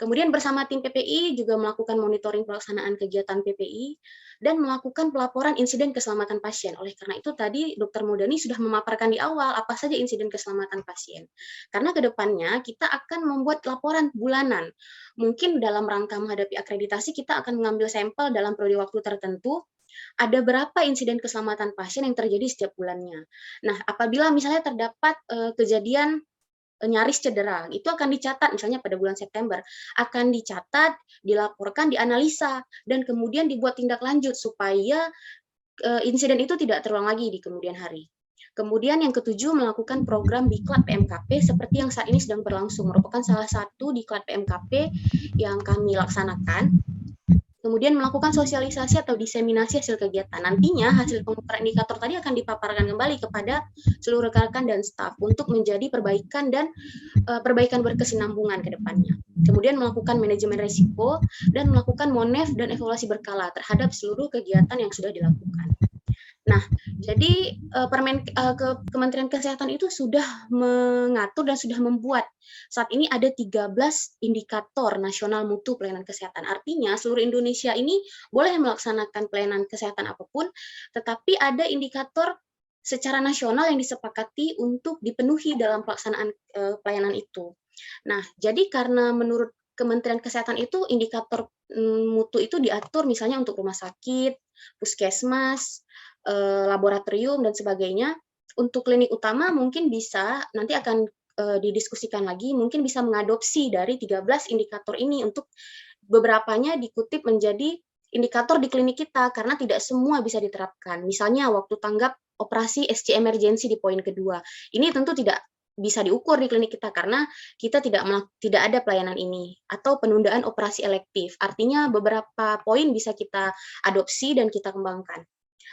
Speaker 3: Kemudian bersama tim PPI juga melakukan monitoring pelaksanaan kegiatan PPI dan melakukan pelaporan insiden keselamatan pasien. Oleh karena itu tadi Dr. Muldani sudah memaparkan di awal apa saja insiden keselamatan pasien. Karena ke depannya kita akan membuat laporan bulanan. Mungkin dalam rangka menghadapi akreditasi kita akan mengambil sampel dalam periode waktu tertentu. Ada berapa insiden keselamatan pasien yang terjadi setiap bulannya. Nah, apabila misalnya terdapat kejadian nyaris cedera, itu akan dicatat misalnya pada bulan September, akan dicatat, dilaporkan, dianalisa, dan kemudian dibuat tindak lanjut supaya insiden itu tidak terulang lagi di kemudian hari. Kemudian yang ketujuh, melakukan program diklat PMKP seperti yang saat ini sedang berlangsung, merupakan salah satu diklat PMKP yang kami laksanakan. Kemudian melakukan sosialisasi atau diseminasi hasil kegiatan. Nantinya hasil pengukuran indikator tadi akan dipaparkan kembali kepada seluruh rekan-rekan dan staf untuk menjadi perbaikan dan perbaikan berkesinambungan ke depannya. Kemudian melakukan manajemen risiko dan melakukan monef dan evaluasi berkala terhadap seluruh kegiatan yang sudah dilakukan. Nah, jadi Kementerian Kesehatan itu sudah mengatur dan sudah membuat saat ini ada 13 indikator nasional mutu pelayanan kesehatan. Artinya seluruh Indonesia ini boleh melaksanakan pelayanan kesehatan apapun, tetapi ada indikator secara nasional yang disepakati untuk dipenuhi dalam pelaksanaan pelayanan itu. Nah, jadi karena menurut Kementerian Kesehatan itu indikator mutu itu diatur misalnya untuk rumah sakit, puskesmas, laboratorium dan sebagainya. Untuk klinik utama mungkin bisa nanti akan didiskusikan lagi, mungkin bisa mengadopsi dari 13 indikator ini untuk beberapanya dikutip menjadi indikator di klinik kita karena tidak semua bisa diterapkan. Misalnya waktu tanggap operasi SC emergency di poin kedua. Ini tentu tidak bisa diukur di klinik kita karena kita tidak ada pelayanan ini, atau penundaan operasi elektif. Artinya beberapa poin bisa kita adopsi dan kita kembangkan.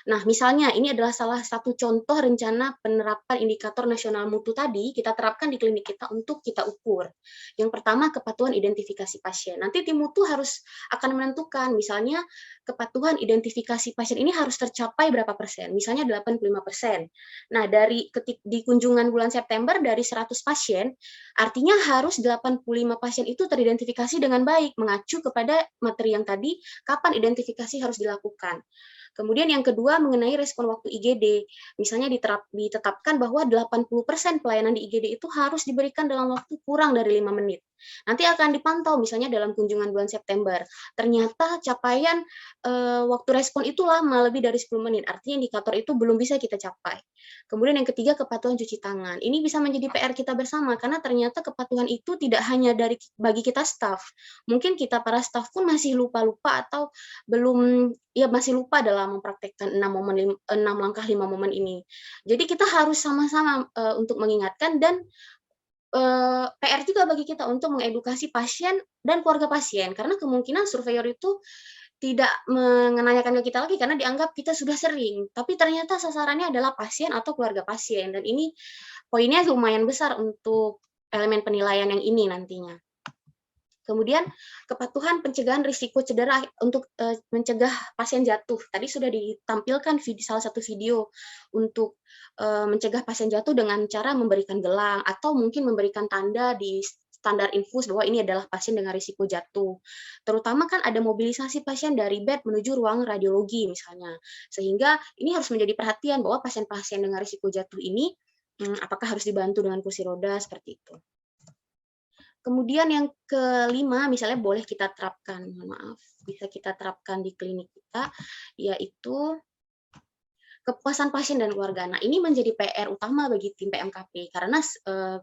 Speaker 3: Nah, misalnya ini adalah salah satu contoh rencana penerapan indikator nasional mutu tadi kita terapkan di klinik kita untuk kita ukur. Yang pertama, kepatuhan identifikasi pasien. Nanti tim mutu akan menentukan, misalnya kepatuhan identifikasi pasien ini harus tercapai berapa persen, misalnya 85%. Nah, di kunjungan bulan September dari 100 pasien, artinya harus 85 pasien itu teridentifikasi dengan baik, mengacu kepada materi yang tadi, kapan identifikasi harus dilakukan. Kemudian yang kedua mengenai respon waktu IGD. Misalnya ditetapkan bahwa 80% pelayanan di IGD itu harus diberikan dalam waktu kurang dari 5 menit. Nanti akan dipantau misalnya dalam kunjungan bulan September. Ternyata capaian waktu respon itu lama, lebih dari 10 menit. Artinya indikator itu belum bisa kita capai. Kemudian yang ketiga, kepatuhan cuci tangan. Ini bisa menjadi PR kita bersama karena ternyata kepatuhan itu tidak hanya bagi kita staf. Mungkin kita para staf pun masih lupa-lupa atau masih lupa dalam mempraktekkan 6 langkah 5 momen ini. Jadi kita harus sama-sama untuk mengingatkan dan PR juga bagi kita untuk mengedukasi pasien dan keluarga pasien, karena kemungkinan surveyor itu tidak menanyakan ke kita lagi karena dianggap kita sudah sering, tapi ternyata sasarannya adalah pasien atau keluarga pasien, dan ini poinnya lumayan besar untuk elemen penilaian yang ini nantinya. Kemudian kepatuhan pencegahan risiko cedera untuk mencegah pasien jatuh. Tadi sudah ditampilkan salah satu video untuk mencegah pasien jatuh dengan cara memberikan gelang atau mungkin memberikan tanda di standar infus bahwa ini adalah pasien dengan risiko jatuh. Terutama kan ada mobilisasi pasien dari bed menuju ruang radiologi misalnya. Sehingga ini harus menjadi perhatian bahwa pasien-pasien dengan risiko jatuh ini apakah harus dibantu dengan kursi roda seperti itu. Kemudian yang kelima, misalnya boleh kita terapkan, bisa kita terapkan di klinik kita, yaitu kepuasan pasien dan keluarga. Nah, ini menjadi PR utama bagi tim PMKP, karena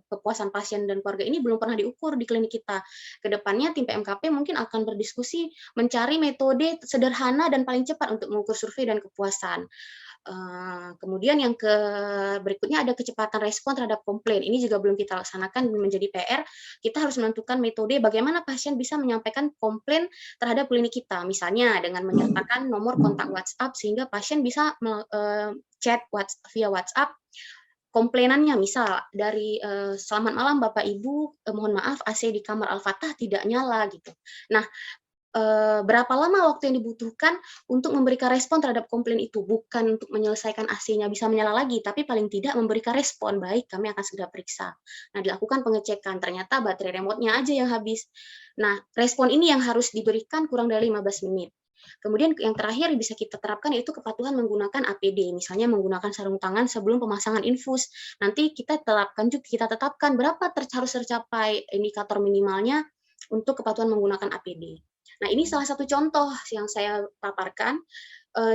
Speaker 3: kepuasan pasien dan keluarga ini belum pernah diukur di klinik kita. Kedepannya tim PMKP mungkin akan berdiskusi mencari metode sederhana dan paling cepat untuk mengukur survei dan kepuasan. Kemudian yang berikutnya ada kecepatan respon terhadap komplain. Ini juga belum kita laksanakan, menjadi PR. Kita harus menentukan metode bagaimana pasien bisa menyampaikan komplain terhadap klinik kita. Misalnya dengan menyertakan nomor kontak WhatsApp sehingga pasien bisa chat via WhatsApp komplainannya, misal dari selamat malam Bapak Ibu, mohon maaf AC di kamar Al-Fatah tidak nyala gitu. Nah, berapa lama waktu yang dibutuhkan untuk memberikan respon terhadap komplain itu, bukan untuk menyelesaikan AC-nya bisa menyala lagi, tapi paling tidak memberikan respon, baik kami akan segera periksa. Nah, dilakukan pengecekan, ternyata baterai remote-nya aja yang habis. Nah, respon ini yang harus diberikan kurang dari 15 menit. Kemudian yang terakhir bisa kita terapkan yaitu kepatuhan menggunakan APD, misalnya menggunakan sarung tangan sebelum pemasangan infus. Nanti kita tetapkan berapa harus tercapai indikator minimalnya untuk kepatuhan menggunakan APD. Nah, ini salah satu contoh yang saya paparkan,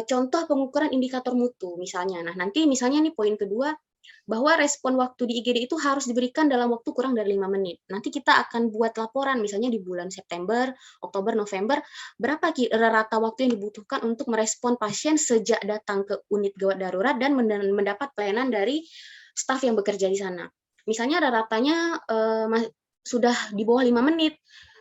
Speaker 3: contoh pengukuran indikator mutu misalnya. Nah, nanti misalnya nih poin kedua, bahwa respon waktu di IGD itu harus diberikan dalam waktu kurang dari 5 menit. Nanti kita akan buat laporan misalnya di bulan September, Oktober, November, berapa rata waktu yang dibutuhkan untuk merespon pasien sejak datang ke unit gawat darurat dan mendapat pelayanan dari staf yang bekerja di sana. Misalnya ratanya sudah di bawah 5 menit,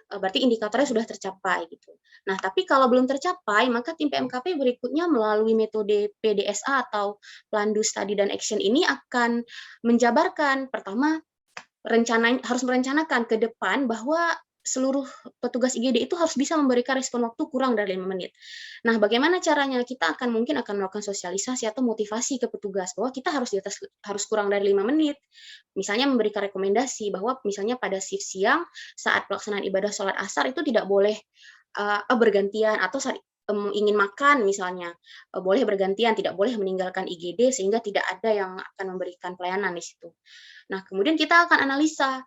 Speaker 3: berarti indikatornya sudah tercapai gitu. Nah, tapi kalau belum tercapai, maka tim PMKP berikutnya melalui metode PDSA atau Plan Do Study dan Action ini akan menjabarkan, pertama harus merencanakan ke depan bahwa seluruh petugas IGD itu harus bisa memberikan respon waktu kurang dari 5 menit. Nah, bagaimana caranya? Kita mungkin akan melakukan sosialisasi atau motivasi ke petugas bahwa kita harus kurang dari 5 menit. Misalnya memberikan rekomendasi bahwa misalnya pada shift siang saat pelaksanaan ibadah sholat asar itu tidak boleh bergantian, atau saat ingin makan misalnya boleh bergantian, tidak boleh meninggalkan IGD sehingga tidak ada yang akan memberikan pelayanan di situ. Nah, kemudian kita akan analisa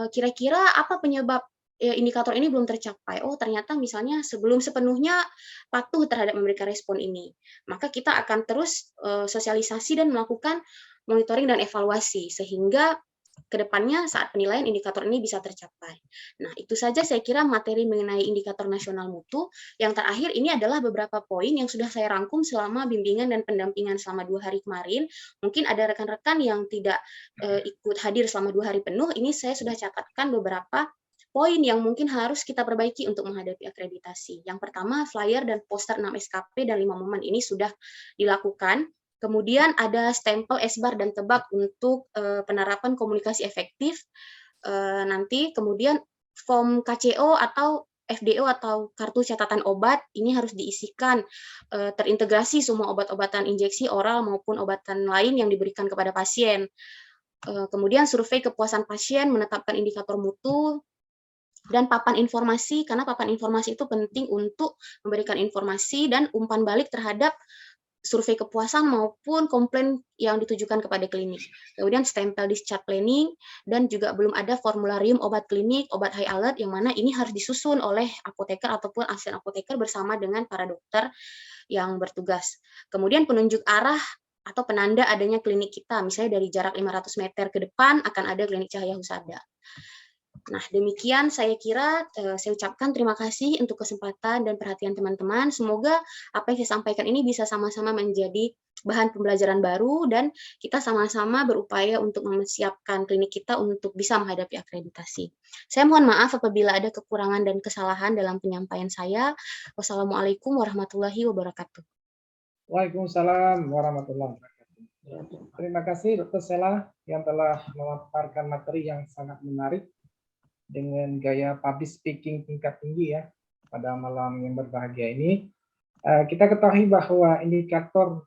Speaker 3: kira-kira apa penyebab indikator ini belum tercapai. Oh, ternyata misalnya sebelum sepenuhnya patuh terhadap memberikan respon ini. Maka kita akan terus sosialisasi dan melakukan monitoring dan evaluasi sehingga kedepannya saat penilaian indikator ini bisa tercapai. Nah, itu saja saya kira materi mengenai indikator nasional mutu. Yang terakhir ini adalah beberapa poin yang sudah saya rangkum selama bimbingan dan pendampingan selama 2 hari kemarin. Mungkin ada rekan-rekan yang tidak ikut hadir selama 2 hari penuh. Ini saya sudah catatkan beberapa poin yang mungkin harus kita perbaiki untuk menghadapi akreditasi. Yang pertama, flyer dan poster 6 SKP dan 5 momen ini sudah dilakukan. Kemudian ada stempel, esbar, dan tebak untuk penerapan komunikasi efektif. Nanti kemudian form KCO atau FDO atau kartu catatan obat ini harus diisikan, terintegrasi semua obat-obatan injeksi oral maupun obatan lain yang diberikan kepada pasien. Kemudian survei kepuasan pasien, menetapkan indikator mutu, dan papan informasi, karena papan informasi itu penting untuk memberikan informasi dan umpan balik terhadap survei kepuasan maupun komplain yang ditujukan kepada klinik. Kemudian stempel discharge planning, dan juga belum ada formularium obat klinik, obat high alert, yang mana ini harus disusun oleh apoteker ataupun asisten apoteker bersama dengan para dokter yang bertugas. Kemudian penunjuk arah atau penanda adanya klinik kita, misalnya dari jarak 500 meter ke depan akan ada klinik Cahaya Husada. Nah, demikian saya kira saya ucapkan terima kasih untuk kesempatan dan perhatian teman-teman. Semoga apa yang saya sampaikan ini bisa sama-sama menjadi bahan pembelajaran baru dan kita sama-sama berupaya untuk mempersiapkan klinik kita untuk bisa menghadapi akreditasi. Saya mohon maaf apabila ada kekurangan dan kesalahan dalam penyampaian saya. Wassalamualaikum warahmatullahi wabarakatuh.
Speaker 1: Waalaikumsalam warahmatullahi wabarakatuh. Terima kasih Dr. Sela yang telah memaparkan materi yang sangat menarik. dengan gaya public speaking tingkat tinggi ya pada malam yang berbahagia ini. Kita ketahui bahwa indikator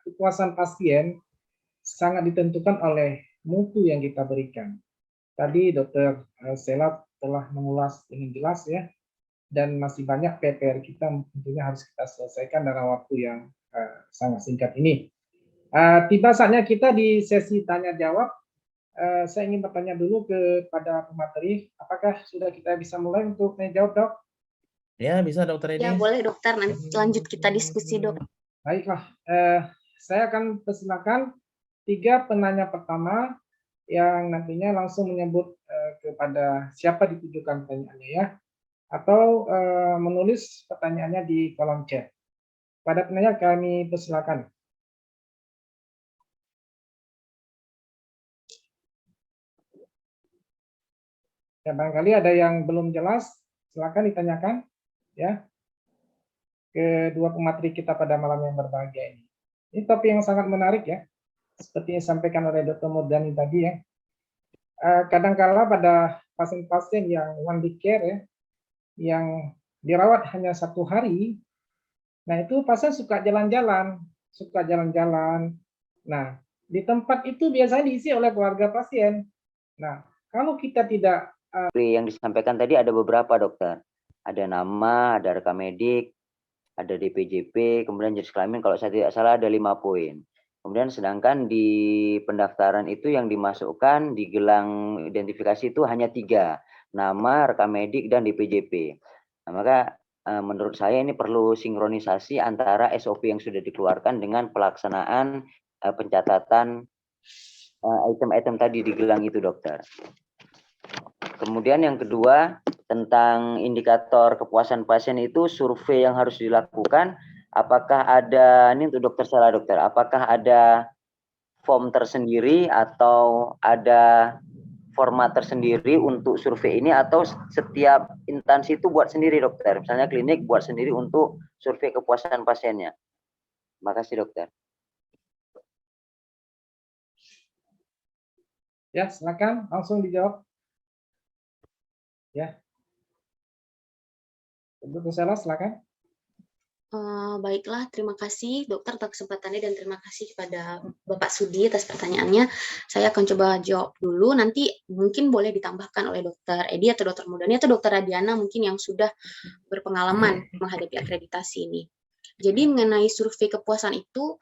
Speaker 1: kepuasan pasien sangat ditentukan oleh mutu yang kita berikan. Tadi Dr. Sela telah mengulas dengan jelas ya, dan masih banyak PR kita tentunya harus kita selesaikan dalam waktu yang sangat singkat ini. Tiba saatnya kita di sesi tanya jawab. Saya ingin bertanya dulu kepada pemateri, apakah sudah kita bisa mulai untuk tanya jawab, Dok?
Speaker 2: Ya, bisa Dokter
Speaker 3: Ya,
Speaker 2: Edi.
Speaker 3: boleh dokter, nanti lanjut kita diskusi, Dok.
Speaker 1: Baiklah, saya akan persilakan 3 penanya pertama yang nantinya langsung menyebut kepada siapa ditujukan pertanyaannya ya, atau menulis pertanyaannya di kolom chat. Pada penanya kami persilakan. Ya, barangkali ada yang belum jelas, silakan ditanyakan ya kedua pemateri kita pada malam yang berbahagia ini. Ini topik yang sangat menarik ya, seperti yang disampaikan oleh Dr. Murdani tadi ya. Kadangkala pada pasien-pasien yang one day care ya, yang dirawat hanya 1 hari, nah itu pasien suka jalan-jalan. Nah, di tempat itu biasanya diisi oleh keluarga pasien. Nah, kalau kita tidak
Speaker 4: yang disampaikan tadi ada beberapa dokter. Ada nama, ada rekam medik, ada DPJP, kemudian jenis kelamin kalau saya tidak salah ada 5 poin. Kemudian sedangkan di pendaftaran itu yang dimasukkan di gelang identifikasi itu hanya 3, nama, rekam medik, dan DPJP. Nah, maka menurut saya ini perlu sinkronisasi antara SOP yang sudah dikeluarkan dengan pelaksanaan pencatatan item-item tadi di gelang itu, dokter. Kemudian yang kedua, tentang indikator kepuasan pasien itu survei yang harus dilakukan, apakah ada, ini untuk dokter Sela dokter, apakah ada form tersendiri atau ada format tersendiri untuk survei ini atau setiap instansi itu buat sendiri dokter, misalnya klinik buat sendiri untuk survei kepuasan pasiennya. Terima kasih dokter.
Speaker 1: ya silakan langsung dijawab. Ya. Dr. Sela silakan.
Speaker 3: Baiklah, terima kasih dokter atas kesempatannya dan terima kasih kepada Bapak Sudi atas pertanyaannya. Saya akan coba jawab dulu, nanti mungkin boleh ditambahkan oleh dokter Edi atau dokter Murdani atau dokter Radiana mungkin yang sudah berpengalaman menghadapi akreditasi ini. Jadi mengenai survei kepuasan itu,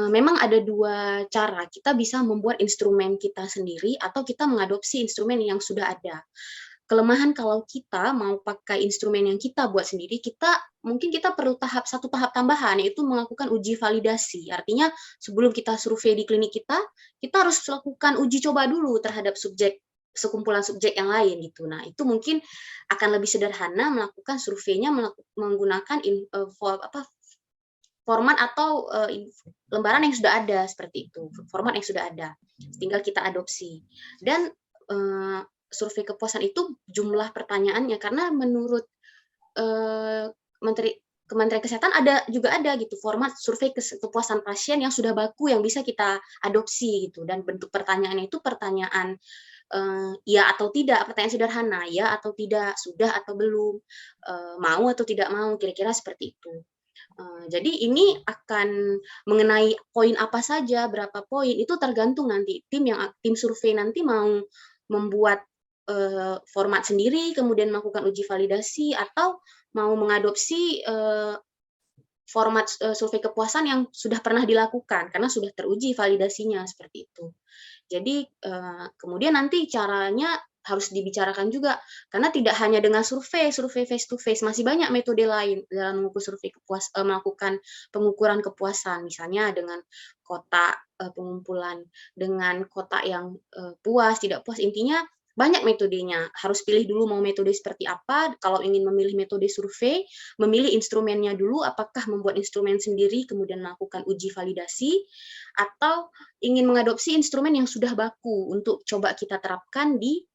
Speaker 3: memang ada 2 cara. Kita bisa membuat instrumen kita sendiri atau kita mengadopsi instrumen yang sudah ada. Kelemahan kalau kita mau pakai instrumen yang kita buat sendiri, mungkin kita perlu satu tahap tambahan, yaitu melakukan uji validasi. Artinya sebelum kita survei di klinik kita harus melakukan uji coba dulu terhadap sekumpulan subjek yang lain gitu. Nah, itu mungkin akan lebih sederhana melakukan surveinya menggunakan format atau lembaran yang sudah ada seperti itu, format yang sudah ada, tinggal kita adopsi. Dan survei kepuasan itu jumlah pertanyaannya, karena menurut Kementerian Kesehatan juga ada gitu format survei kepuasan pasien yang sudah baku yang bisa kita adopsi gitu, dan bentuk pertanyaannya itu pertanyaan ya atau tidak, pertanyaan sederhana, ya atau tidak, sudah atau belum, mau atau tidak mau, kira-kira seperti itu. Jadi ini akan mengenai poin apa saja, berapa poin, itu tergantung nanti tim survei nanti mau membuat format sendiri, kemudian melakukan uji validasi, atau mau mengadopsi format survei kepuasan yang sudah pernah dilakukan, karena sudah teruji validasinya, seperti itu. Jadi kemudian nanti caranya harus dibicarakan juga, karena tidak hanya dengan survei face to face, masih banyak metode lain dalam mengukur survei melakukan pengukuran kepuasan, misalnya dengan kotak pengumpulan, dengan kotak yang puas, tidak puas, intinya banyak metodenya. Harus pilih dulu mau metode seperti apa. Kalau ingin memilih metode survei, memilih instrumennya dulu, apakah membuat instrumen sendiri kemudian melakukan uji validasi, atau ingin mengadopsi instrumen yang sudah baku untuk coba kita terapkan di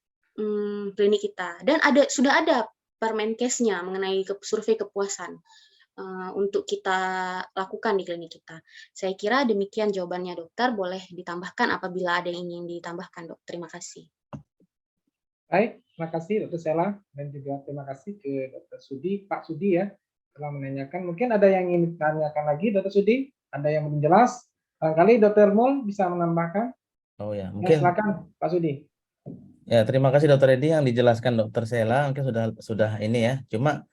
Speaker 3: klinik kita. Dan sudah ada Permenkesnya mengenai survei kepuasan untuk kita lakukan di klinik kita. Saya kira demikian jawabannya dokter, boleh ditambahkan apabila ada yang ingin ditambahkan, dok. Terima kasih.
Speaker 1: Baik, terima kasih Dr. Sela dan juga terima kasih ke Dr. Sudi, Pak Sudi ya telah menanyakan. Mungkin ada yang ingin ditanyakan lagi Dr. Sudi, ada yang belum jelas. Barangkali Dr. Mul bisa menambahkan.
Speaker 2: Oh ya,
Speaker 1: Ya,
Speaker 2: mungkin
Speaker 1: silakan Pak Sudi.
Speaker 2: ya terima kasih Dokter Edi yang dijelaskan Dokter Sela mungkin sudah ini ya. Cuma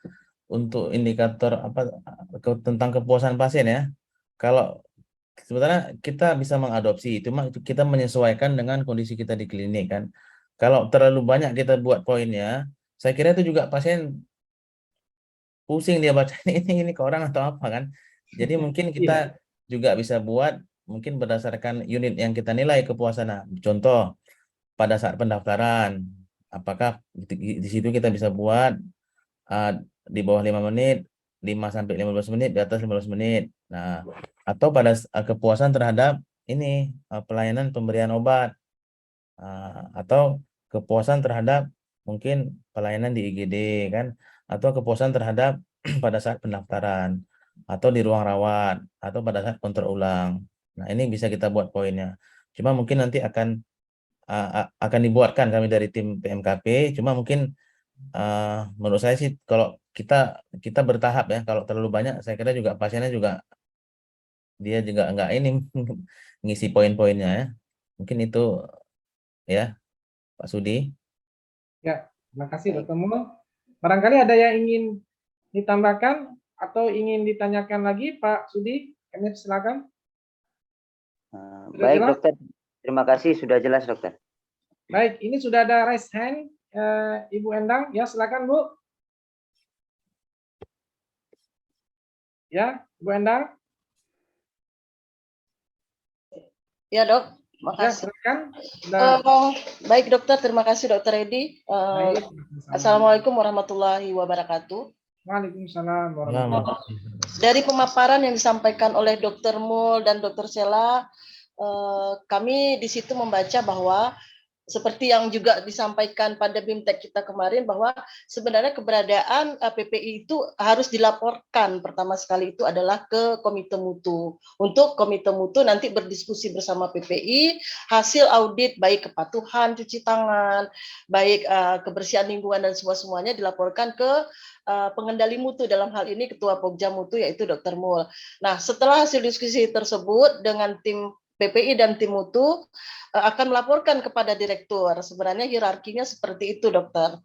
Speaker 2: untuk indikator tentang kepuasan pasien ya. Kalau sebenarnya kita bisa mengadopsi, cuma itu kita menyesuaikan dengan kondisi kita di klinik kan. Kalau terlalu banyak kita buat poinnya, saya kira itu juga pasien pusing dia baca ini ke orang atau apa kan. Jadi mungkin kita juga bisa buat mungkin berdasarkan unit yang kita nilai kepuasan. Nah, contoh pada saat pendaftaran, apakah di situ kita bisa buat di bawah 5 menit, 5 sampai 15 menit, di atas 15 menit. Nah, atau pada kepuasan terhadap ini pelayanan pemberian obat atau kepuasan terhadap mungkin pelayanan di IGD kan, atau kepuasan terhadap pada saat pendaftaran atau di ruang rawat atau pada saat kontrol ulang. Nah, ini bisa kita buat poinnya. Cuma mungkin nanti akan dibuatkan kami dari tim PMKP. Cuma mungkin menurut saya sih kalau kita bertahap ya. Kalau terlalu banyak, saya kira juga pasiennya juga dia juga enggak ini ngisi poin-poinnya ya. Mungkin itu ya, Pak Sudi.
Speaker 1: Ya, terima kasih Dr. Mul. Barangkali ada yang ingin ditambahkan atau ingin ditanyakan lagi Pak Sudi? Kami silakan.
Speaker 4: Baik
Speaker 1: jelas?
Speaker 4: dokter, terima kasih sudah jelas dokter.
Speaker 1: Baik, ini sudah ada raise hand Ibu Endang, ya silakan Bu. Ya, Bu Endang.
Speaker 5: Ya dok,
Speaker 1: Ya,
Speaker 5: makasih.
Speaker 1: silakan.
Speaker 5: Baik dokter, terima kasih dokter Edi.
Speaker 1: Baik.
Speaker 5: Assalamualaikum warahmatullahi wabarakatuh.
Speaker 1: Waalaikumsalam warahmatullahi wabarakatuh.
Speaker 5: Dari pemaparan yang disampaikan oleh Dokter Mul dan Dokter Sela, kami di situ membaca bahwa seperti yang juga disampaikan pada BIMTEK kita kemarin bahwa sebenarnya keberadaan PPI itu harus dilaporkan pertama sekali itu adalah ke Komite Mutu. Untuk Komite Mutu nanti berdiskusi bersama PPI hasil audit baik kepatuhan cuci tangan, baik kebersihan lingkungan dan semuanya dilaporkan ke pengendali mutu, dalam hal ini Ketua Pokja Mutu yaitu Dr. Mul. Nah, setelah hasil diskusi tersebut dengan tim PPI dan tim mutu akan melaporkan kepada direktur. Sebenarnya hierarkinya seperti itu, dokter.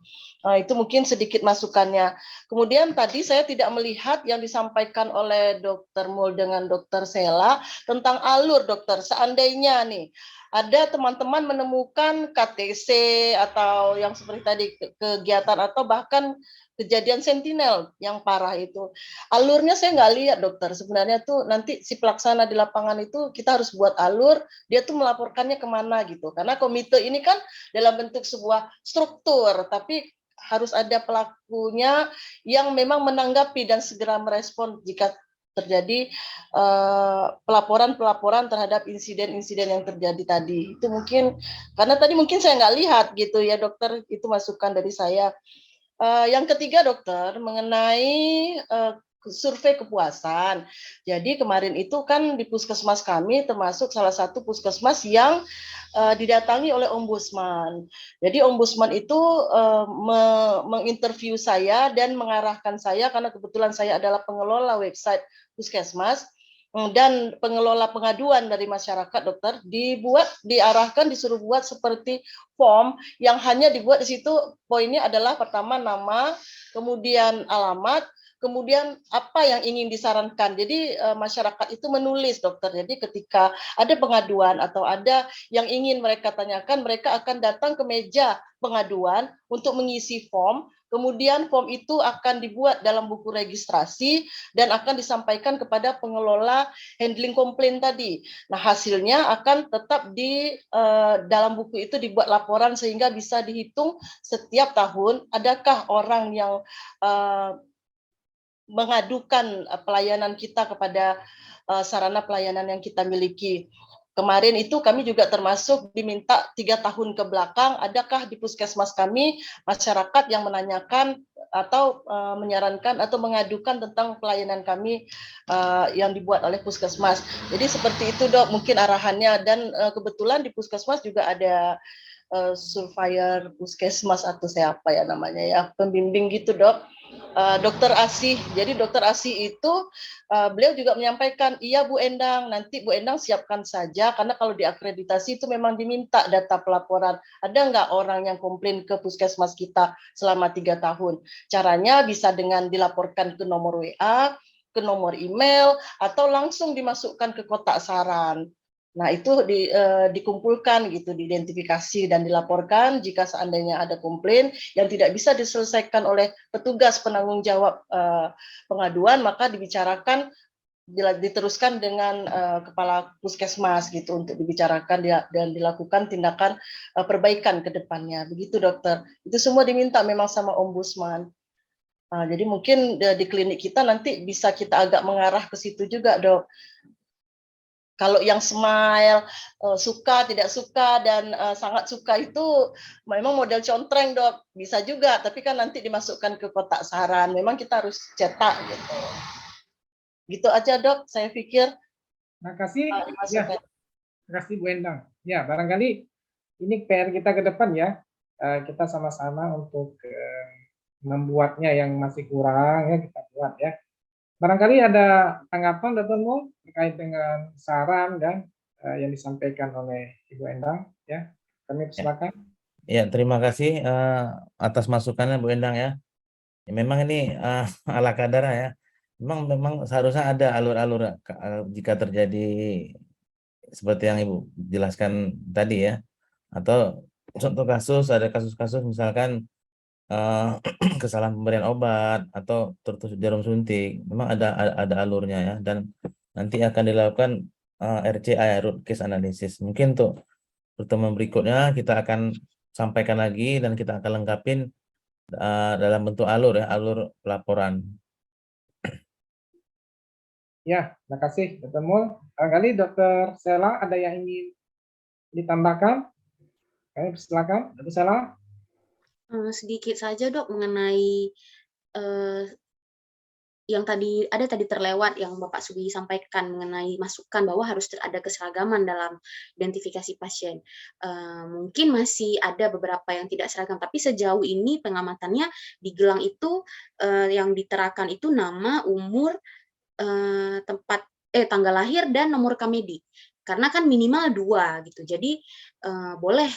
Speaker 5: Itu mungkin sedikit masukannya. Kemudian tadi saya tidak melihat yang disampaikan oleh Dr. Mul dengan Dr. Sela tentang alur, dokter. Seandainya nih ada teman-teman menemukan KTC atau yang seperti tadi kegiatan atau bahkan kejadian sentinel yang parah itu. Alurnya saya nggak lihat dokter. Sebenarnya tuh nanti si pelaksana di lapangan itu kita harus buat alur, dia tuh melaporkannya kemana gitu. Karena komite ini kan dalam bentuk sebuah struktur, tapi harus ada pelakunya yang memang menanggapi dan segera merespon jika terjadi pelaporan terhadap insiden-insiden yang terjadi tadi. Itu mungkin, karena tadi mungkin saya nggak lihat gitu ya dokter, itu masukan dari saya. Yang ketiga dokter mengenai survei kepuasan. Jadi kemarin itu kan di puskesmas kami termasuk salah satu puskesmas yang didatangi oleh ombudsman. Jadi ombudsman itu menginterview saya dan mengarahkan saya karena kebetulan saya adalah pengelola website puskesmas dan pengelola pengaduan dari masyarakat dokter diarahkan disuruh buat seperti form yang hanya dibuat di situ poinnya adalah pertama nama, kemudian alamat, kemudian apa yang ingin disarankan. Jadi masyarakat itu menulis dokter. Jadi ketika ada pengaduan atau ada yang ingin mereka tanyakan, mereka akan datang ke meja pengaduan untuk mengisi form. Kemudian form itu akan dibuat dalam buku registrasi dan akan disampaikan kepada pengelola handling komplain tadi. Nah, hasilnya akan tetap di dalam buku itu dibuat laporan sehingga bisa dihitung setiap tahun adakah orang yang mengadukan pelayanan kita kepada sarana pelayanan yang kita miliki. Kemarin itu kami juga termasuk diminta 3 tahun ke belakang, adakah di puskesmas kami masyarakat yang menanyakan atau menyarankan atau mengadukan tentang pelayanan kami yang dibuat oleh puskesmas. Jadi seperti itu dok, mungkin arahannya. Dan kebetulan di puskesmas juga ada surveyor puskesmas atau siapa ya namanya ya, pembimbing gitu dok. Dokter Asih. Jadi Dokter Asih itu beliau juga menyampaikan, iya Bu Endang, nanti Bu Endang siapkan saja karena kalau diakreditasi itu memang diminta data pelaporan. Ada nggak orang yang komplain ke puskesmas kita selama 3 tahun? Caranya bisa dengan dilaporkan ke nomor WA, ke nomor email, atau langsung dimasukkan ke kotak saran. Nah, itu dikumpulkan gitu, diidentifikasi dan dilaporkan jika seandainya ada komplain yang tidak bisa diselesaikan oleh petugas penanggung jawab pengaduan, maka dibicarakan diteruskan dengan kepala puskesmas gitu untuk dibicarakan dan dilakukan tindakan perbaikan ke depannya. Begitu dokter. Itu semua diminta memang sama ombudsman. Jadi mungkin di klinik kita nanti bisa kita agak mengarah ke situ juga, Dok. Kalau yang smile, suka, tidak suka, dan sangat suka itu memang model contreng, Dok. Bisa juga, tapi kan nanti dimasukkan ke kotak saran. Memang kita harus cetak gitu. Gitu aja, Dok, saya pikir.
Speaker 1: Terima kasih. Ya, terima kasih Bu Endang. Ya, barangkali ini PR kita ke depan ya. Kita sama-sama untuk membuatnya yang masih kurang ya kita buat ya. Barangkali ada tanggapan Dr. Mul terkait dengan saran dan yang disampaikan oleh Ibu Endang ya. Kami persilakan.
Speaker 2: Ya, terima kasih atas masukannya Bu Endang ya. Memang ini ala kadar ya. Memang seharusnya ada alur-alur jika terjadi seperti yang Ibu jelaskan tadi ya. Atau contoh kasus, ada kasus-kasus misalkan kesalahan pemberian obat atau tertusuk jarum suntik, memang ada alurnya ya, dan nanti akan dilakukan RCA, root cause analysis. Mungkin untuk pertemuan berikutnya kita akan sampaikan lagi dan kita akan lengkapin dalam bentuk alur ya, alur pelaporan.
Speaker 1: Ya, terima kasih Dr. Mul. Barangkali Dr. Sela ada yang ingin ditambahkan? Kami persilakan, Dr. Sela.
Speaker 3: Sedikit saja dok mengenai yang tadi terlewat yang Bapak Sugi sampaikan mengenai masukan bahwa harus ada keseragaman dalam identifikasi pasien. Mungkin masih ada beberapa yang tidak seragam, tapi sejauh ini pengamatannya di gelang itu yang diterakan itu nama, umur, tanggal lahir dan nomor rekamedi. Karena kan minimal 2 gitu. Jadi boleh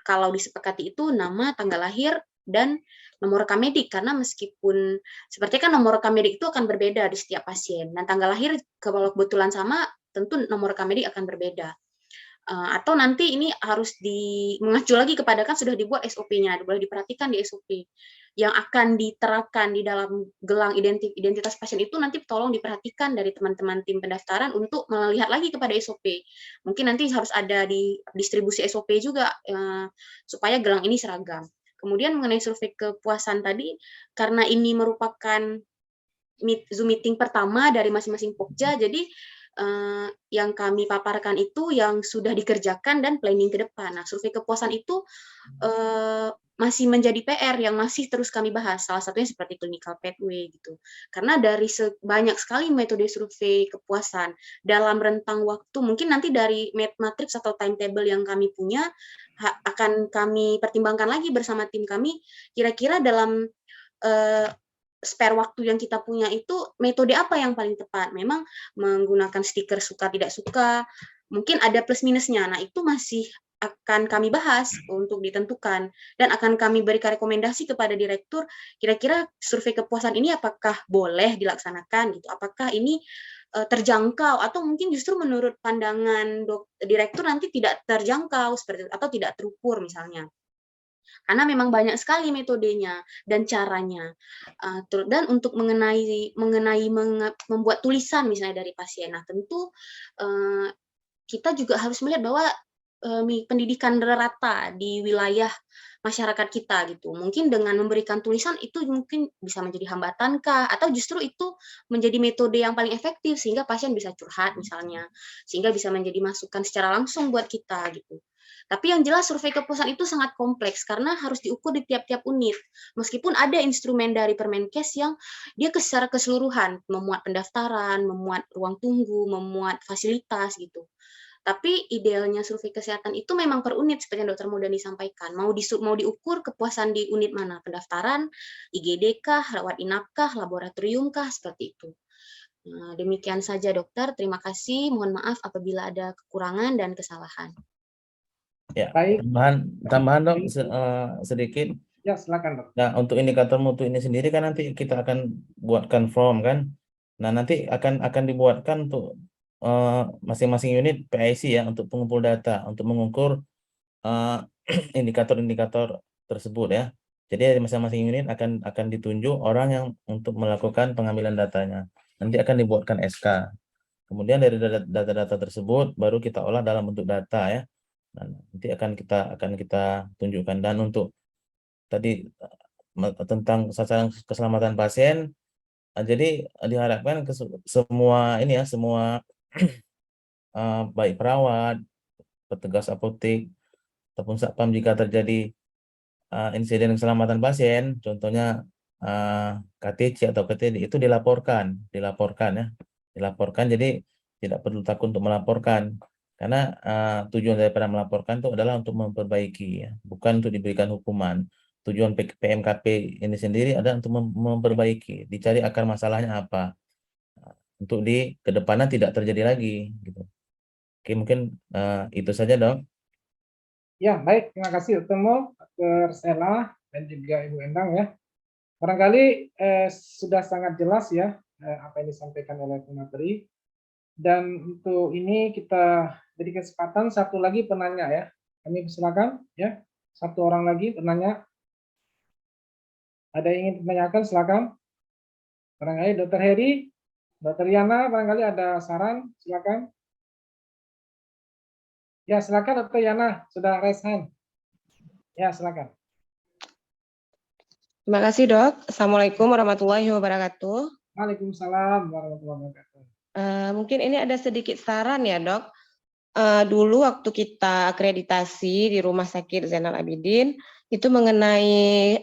Speaker 3: kalau disepakati itu nama, tanggal lahir dan nomor rekamedi, karena meskipun seperti kan nomor rekamedi itu akan berbeda di setiap pasien, dan tanggal lahir kalau kebetulan sama tentu nomor rekamedi akan berbeda. Atau nanti ini harus mengacu lagi kepada kan sudah dibuat SOP-nya, boleh diperhatikan di SOP yang akan diterapkan di dalam gelang identitas pasien itu, nanti tolong diperhatikan dari teman-teman tim pendaftaran untuk melihat lagi kepada SOP. Mungkin nanti harus ada di distribusi SOP juga supaya gelang ini seragam. Kemudian mengenai survei kepuasan tadi, karena ini merupakan Zoom meeting pertama dari masing-masing Pokja, jadi yang kami paparkan itu yang sudah dikerjakan dan planning ke depan. Nah, survei kepuasan itu masih menjadi PR yang masih terus kami bahas. Salah satunya seperti clinical pathway gitu. Karena dari banyak sekali metode survei kepuasan dalam rentang waktu, mungkin nanti dari matrix atau timetable yang kami punya akan kami pertimbangkan lagi bersama tim kami. Kira-kira dalam spare waktu yang kita punya itu metode apa yang paling tepat. Memang menggunakan stiker suka tidak suka, mungkin ada plus minusnya. Nah, itu masih akan kami bahas untuk ditentukan, dan akan kami berikan rekomendasi kepada direktur, kira-kira survei kepuasan ini apakah boleh dilaksanakan gitu, apakah ini terjangkau, atau mungkin justru menurut pandangan direktur nanti tidak terjangkau seperti atau tidak terukur misalnya. Karena memang banyak sekali metodenya dan caranya. Dan untuk mengenai membuat tulisan misalnya dari pasien, nah tentu kita juga harus melihat bahwa pendidikan rata di wilayah masyarakat kita gitu. Mungkin dengan memberikan tulisan itu mungkin bisa menjadi hambatankah, atau justru itu menjadi metode yang paling efektif sehingga pasien bisa curhat misalnya, sehingga bisa menjadi masukan secara langsung buat kita gitu. Tapi yang jelas survei kepuasan itu sangat kompleks karena harus diukur di tiap-tiap unit. Meskipun ada instrumen dari Permenkes yang dia secara keseluruhan memuat pendaftaran, memuat ruang tunggu, memuat fasilitas gitu. Tapi idealnya survei kesehatan itu memang per unit seperti yang Dr. Mudani sampaikan. Mau diukur kepuasan di unit mana? Pendaftaran, IGD kah, rawat inap kah, laboratorium kah, seperti itu. Nah, demikian saja dokter. Terima kasih. Mohon maaf apabila ada kekurangan dan kesalahan.
Speaker 2: Ya,
Speaker 1: Baik.
Speaker 2: tambahan dok sedikit.
Speaker 1: Ya, silakan dok.
Speaker 2: Nah, untuk indikator mutu ini sendiri kan nanti kita akan buatkan form kan. Nah, nanti akan dibuatkan untuk masing-masing unit PIC ya untuk pengumpul data untuk mengukur indikator-indikator tersebut ya. Jadi masing-masing unit akan ditunjuk orang yang untuk melakukan pengambilan datanya. Nanti akan dibuatkan SK. Kemudian dari data-data tersebut baru kita olah dalam bentuk data ya. Nah, nanti akan kita tunjukkan. Dan untuk tadi tentang sasaran keselamatan pasien, jadi diharapkan semua ini ya, semua baik perawat, petugas apotek ataupun satpam jika terjadi insiden keselamatan pasien, contohnya KTC atau KTD itu dilaporkan ya, dilaporkan. Jadi tidak perlu takut untuk melaporkan karena tujuan daripada melaporkan itu adalah untuk memperbaiki ya, bukan untuk diberikan hukuman. Tujuan PMKP ini sendiri adalah untuk memperbaiki, dicari akar masalahnya apa, untuk di kedepannya tidak terjadi lagi gitu. Oke, mungkin itu saja dok.
Speaker 1: Ya, baik. Terima kasih Dr. Mul, Dr. Sela, dan juga Ibu Endang ya. Barangkali sudah sangat jelas ya apa yang disampaikan oleh pemateri. Dan untuk ini kita beri kesempatan satu lagi penanya ya. Kami persilakan ya. Satu orang lagi penanya. Ada yang ingin ditanyakan, silakan. Barangkali Dr. Heri, Dr. Yana, barangkali ada saran, silakan. Ya, silakan Dr. Yana, sudah raise hand. Ya, silakan.
Speaker 6: Terima kasih dok. Assalamualaikum warahmatullahi wabarakatuh.
Speaker 1: Waalaikumsalam warahmatullahi wabarakatuh.
Speaker 6: Mungkin ini ada sedikit saran ya dok. Dulu waktu kita akreditasi di Rumah Sakit Zainal Abidin, itu mengenai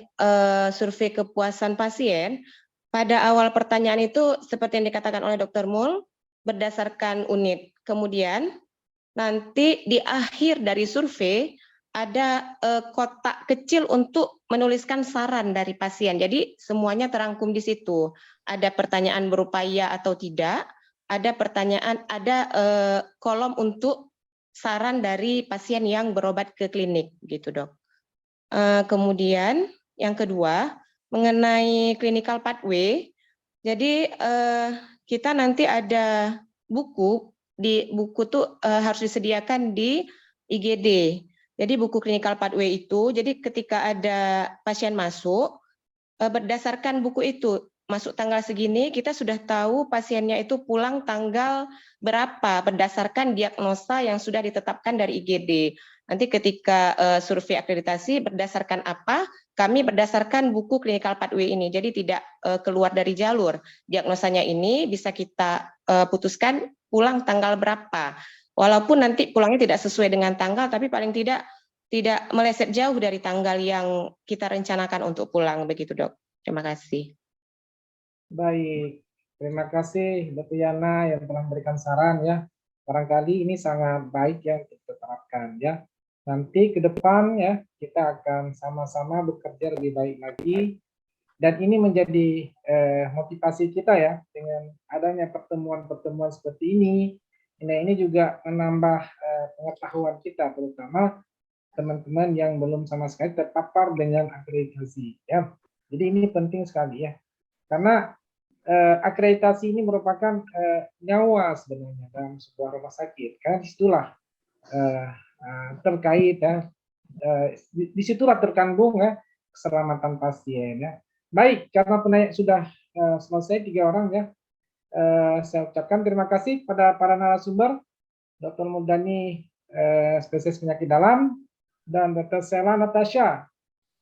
Speaker 6: survei kepuasan pasien, pada awal pertanyaan itu seperti yang dikatakan oleh Dr. Mul, berdasarkan unit. Kemudian nanti di akhir dari survei, ada kotak kecil untuk menuliskan saran dari pasien. Jadi semuanya terangkum di situ. Ada pertanyaan berupa ya atau tidak, ada pertanyaan, ada kolom untuk saran dari pasien yang berobat ke klinik, gitu dok. Kemudian yang kedua mengenai clinical pathway. Jadi kita nanti ada buku, di buku tuh harus disediakan di IGD. Jadi buku clinical pathway itu, jadi ketika ada pasien masuk, berdasarkan buku itu, masuk tanggal segini, kita sudah tahu pasiennya itu pulang tanggal berapa, berdasarkan diagnosa yang sudah ditetapkan dari IGD. Nanti ketika survei akreditasi, berdasarkan apa, kami berdasarkan buku clinical pathway ini, jadi tidak keluar dari jalur. Diagnosanya ini bisa kita putuskan pulang tanggal berapa. Walaupun nanti pulangnya tidak sesuai dengan tanggal, tapi paling tidak meleset jauh dari tanggal yang kita rencanakan untuk pulang, begitu dok. Terima kasih.
Speaker 1: Baik, terima kasih Dr. Yana yang telah memberikan saran ya. Barangkali ini sangat baik ya untuk diterapkan ya. Nanti ke depan ya kita akan sama-sama bekerja lebih baik lagi. Dan ini menjadi motivasi kita ya dengan adanya pertemuan-pertemuan seperti ini. Nah, ini juga menambah pengetahuan kita, terutama teman-teman yang belum sama sekali terpapar dengan akreditasi. Ya, jadi ini penting sekali ya, karena akreditasi ini merupakan nyawa sebenarnya dalam sebuah rumah sakit. Karena disitulah terkait ya, disitulah terkandung ya keselamatan pasien ya. Baik, karena penanya sudah selesai 3 orang ya. Saya ucapkan terima kasih pada para narasumber, Dr. Mudani, spesialis penyakit dalam, dan Dr. Sela Natasha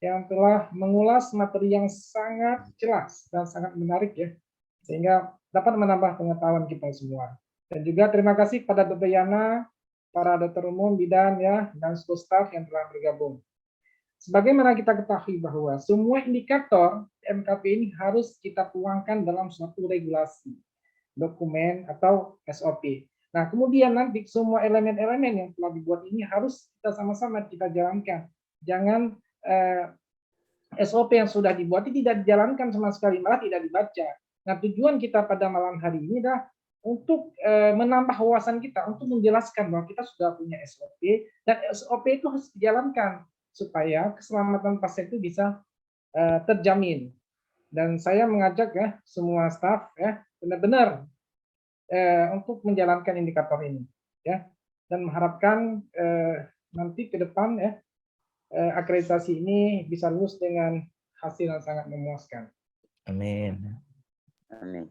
Speaker 1: yang telah mengulas materi yang sangat jelas dan sangat menarik ya, sehingga dapat menambah pengetahuan kita semua. Dan juga terima kasih pada Dr. Yana, para dokter umum, bidan ya, dan seluruh staf yang telah bergabung. Sebagaimana kita ketahui bahwa semua indikator MKP ini harus kita tuangkan dalam suatu regulasi, dokumen atau SOP. Nah, kemudian nanti semua elemen-elemen yang telah dibuat ini harus kita sama-sama kita jalankan. Jangan SOP yang sudah dibuat ini tidak dijalankan sama sekali, malah tidak dibaca. Nah, tujuan kita pada malam hari ini adalah untuk menambah wawasan kita, untuk menjelaskan bahwa kita sudah punya SOP, dan SOP itu harus dijalankan supaya keselamatan pasien itu bisa terjamin. Dan saya mengajak ya semua staf ya benar-benar untuk menjalankan indikator ini ya, dan mengharapkan nanti ke depan ya akreditasi ini bisa lulus dengan hasil yang sangat memuaskan.
Speaker 2: Amin.
Speaker 4: Amin.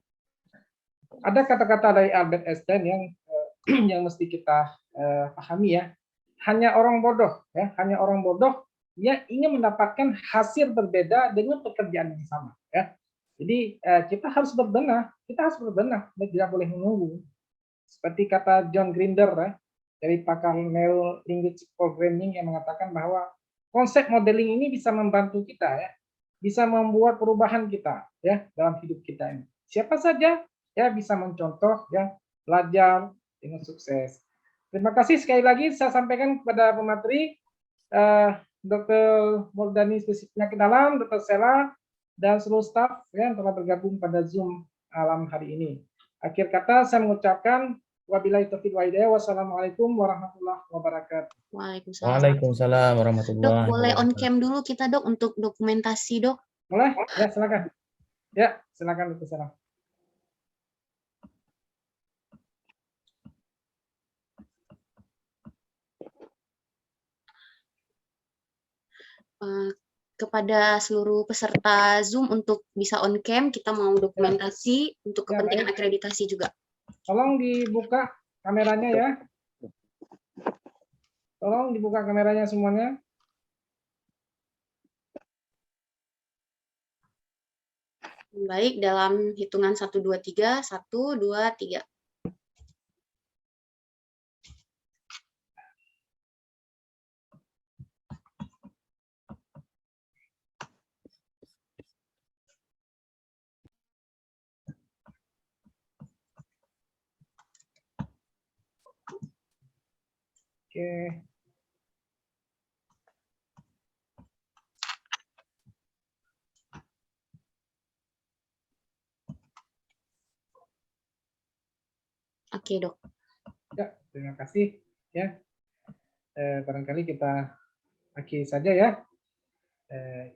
Speaker 1: Ada kata-kata dari Albert Einstein yang yang mesti kita pahami ya. Hanya orang bodoh ya, hanya orang bodoh dia ingin mendapatkan hasil berbeda dengan pekerjaan yang sama ya. Jadi kita harus berbenah, tidak boleh menunggu. Seperti kata John Grinder ya, dari pakar Neurolinguistic Programming yang mengatakan bahwa konsep modeling ini bisa membantu kita ya, bisa membuat perubahan kita ya dalam hidup kita ini. Siapa saja ya bisa mencontoh ya, belajar dengan sukses. Terima kasih sekali lagi saya sampaikan kepada pemateri Dr. Muldani Spesialis Penyakit Dalam, Dr. Sela, dan seluruh staf yang telah bergabung pada Zoom malam hari ini. Akhir kata saya mengucapkan wabillahi taufiq wal hidayah. Wassalamualaikum warahmatullahi wabarakatuh.
Speaker 3: Waalaikumsalam.
Speaker 2: Waalaikumsalam
Speaker 3: Dok,
Speaker 2: warahmatullahi
Speaker 3: boleh on
Speaker 2: wabarakatuh.
Speaker 3: cam dulu kita dok untuk dokumentasi dok.
Speaker 1: Boleh? Ya silakan. Ya silakan Dr. Sela.
Speaker 3: Kepada seluruh peserta Zoom untuk bisa on cam, kita mau dokumentasi untuk
Speaker 1: Ya,
Speaker 3: kepentingan
Speaker 1: baik.
Speaker 3: akreditasi juga.
Speaker 1: Tolong dibuka kameranya ya. Tolong dibuka kameranya semuanya.
Speaker 3: Baik, dalam hitungan 1, 2, 3, 1, 2, 3.
Speaker 1: Oke.
Speaker 3: Oke dok.
Speaker 1: Ya, terima kasih ya. Barangkali kita akhiri saja ya.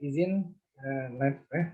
Speaker 1: Izin live ya.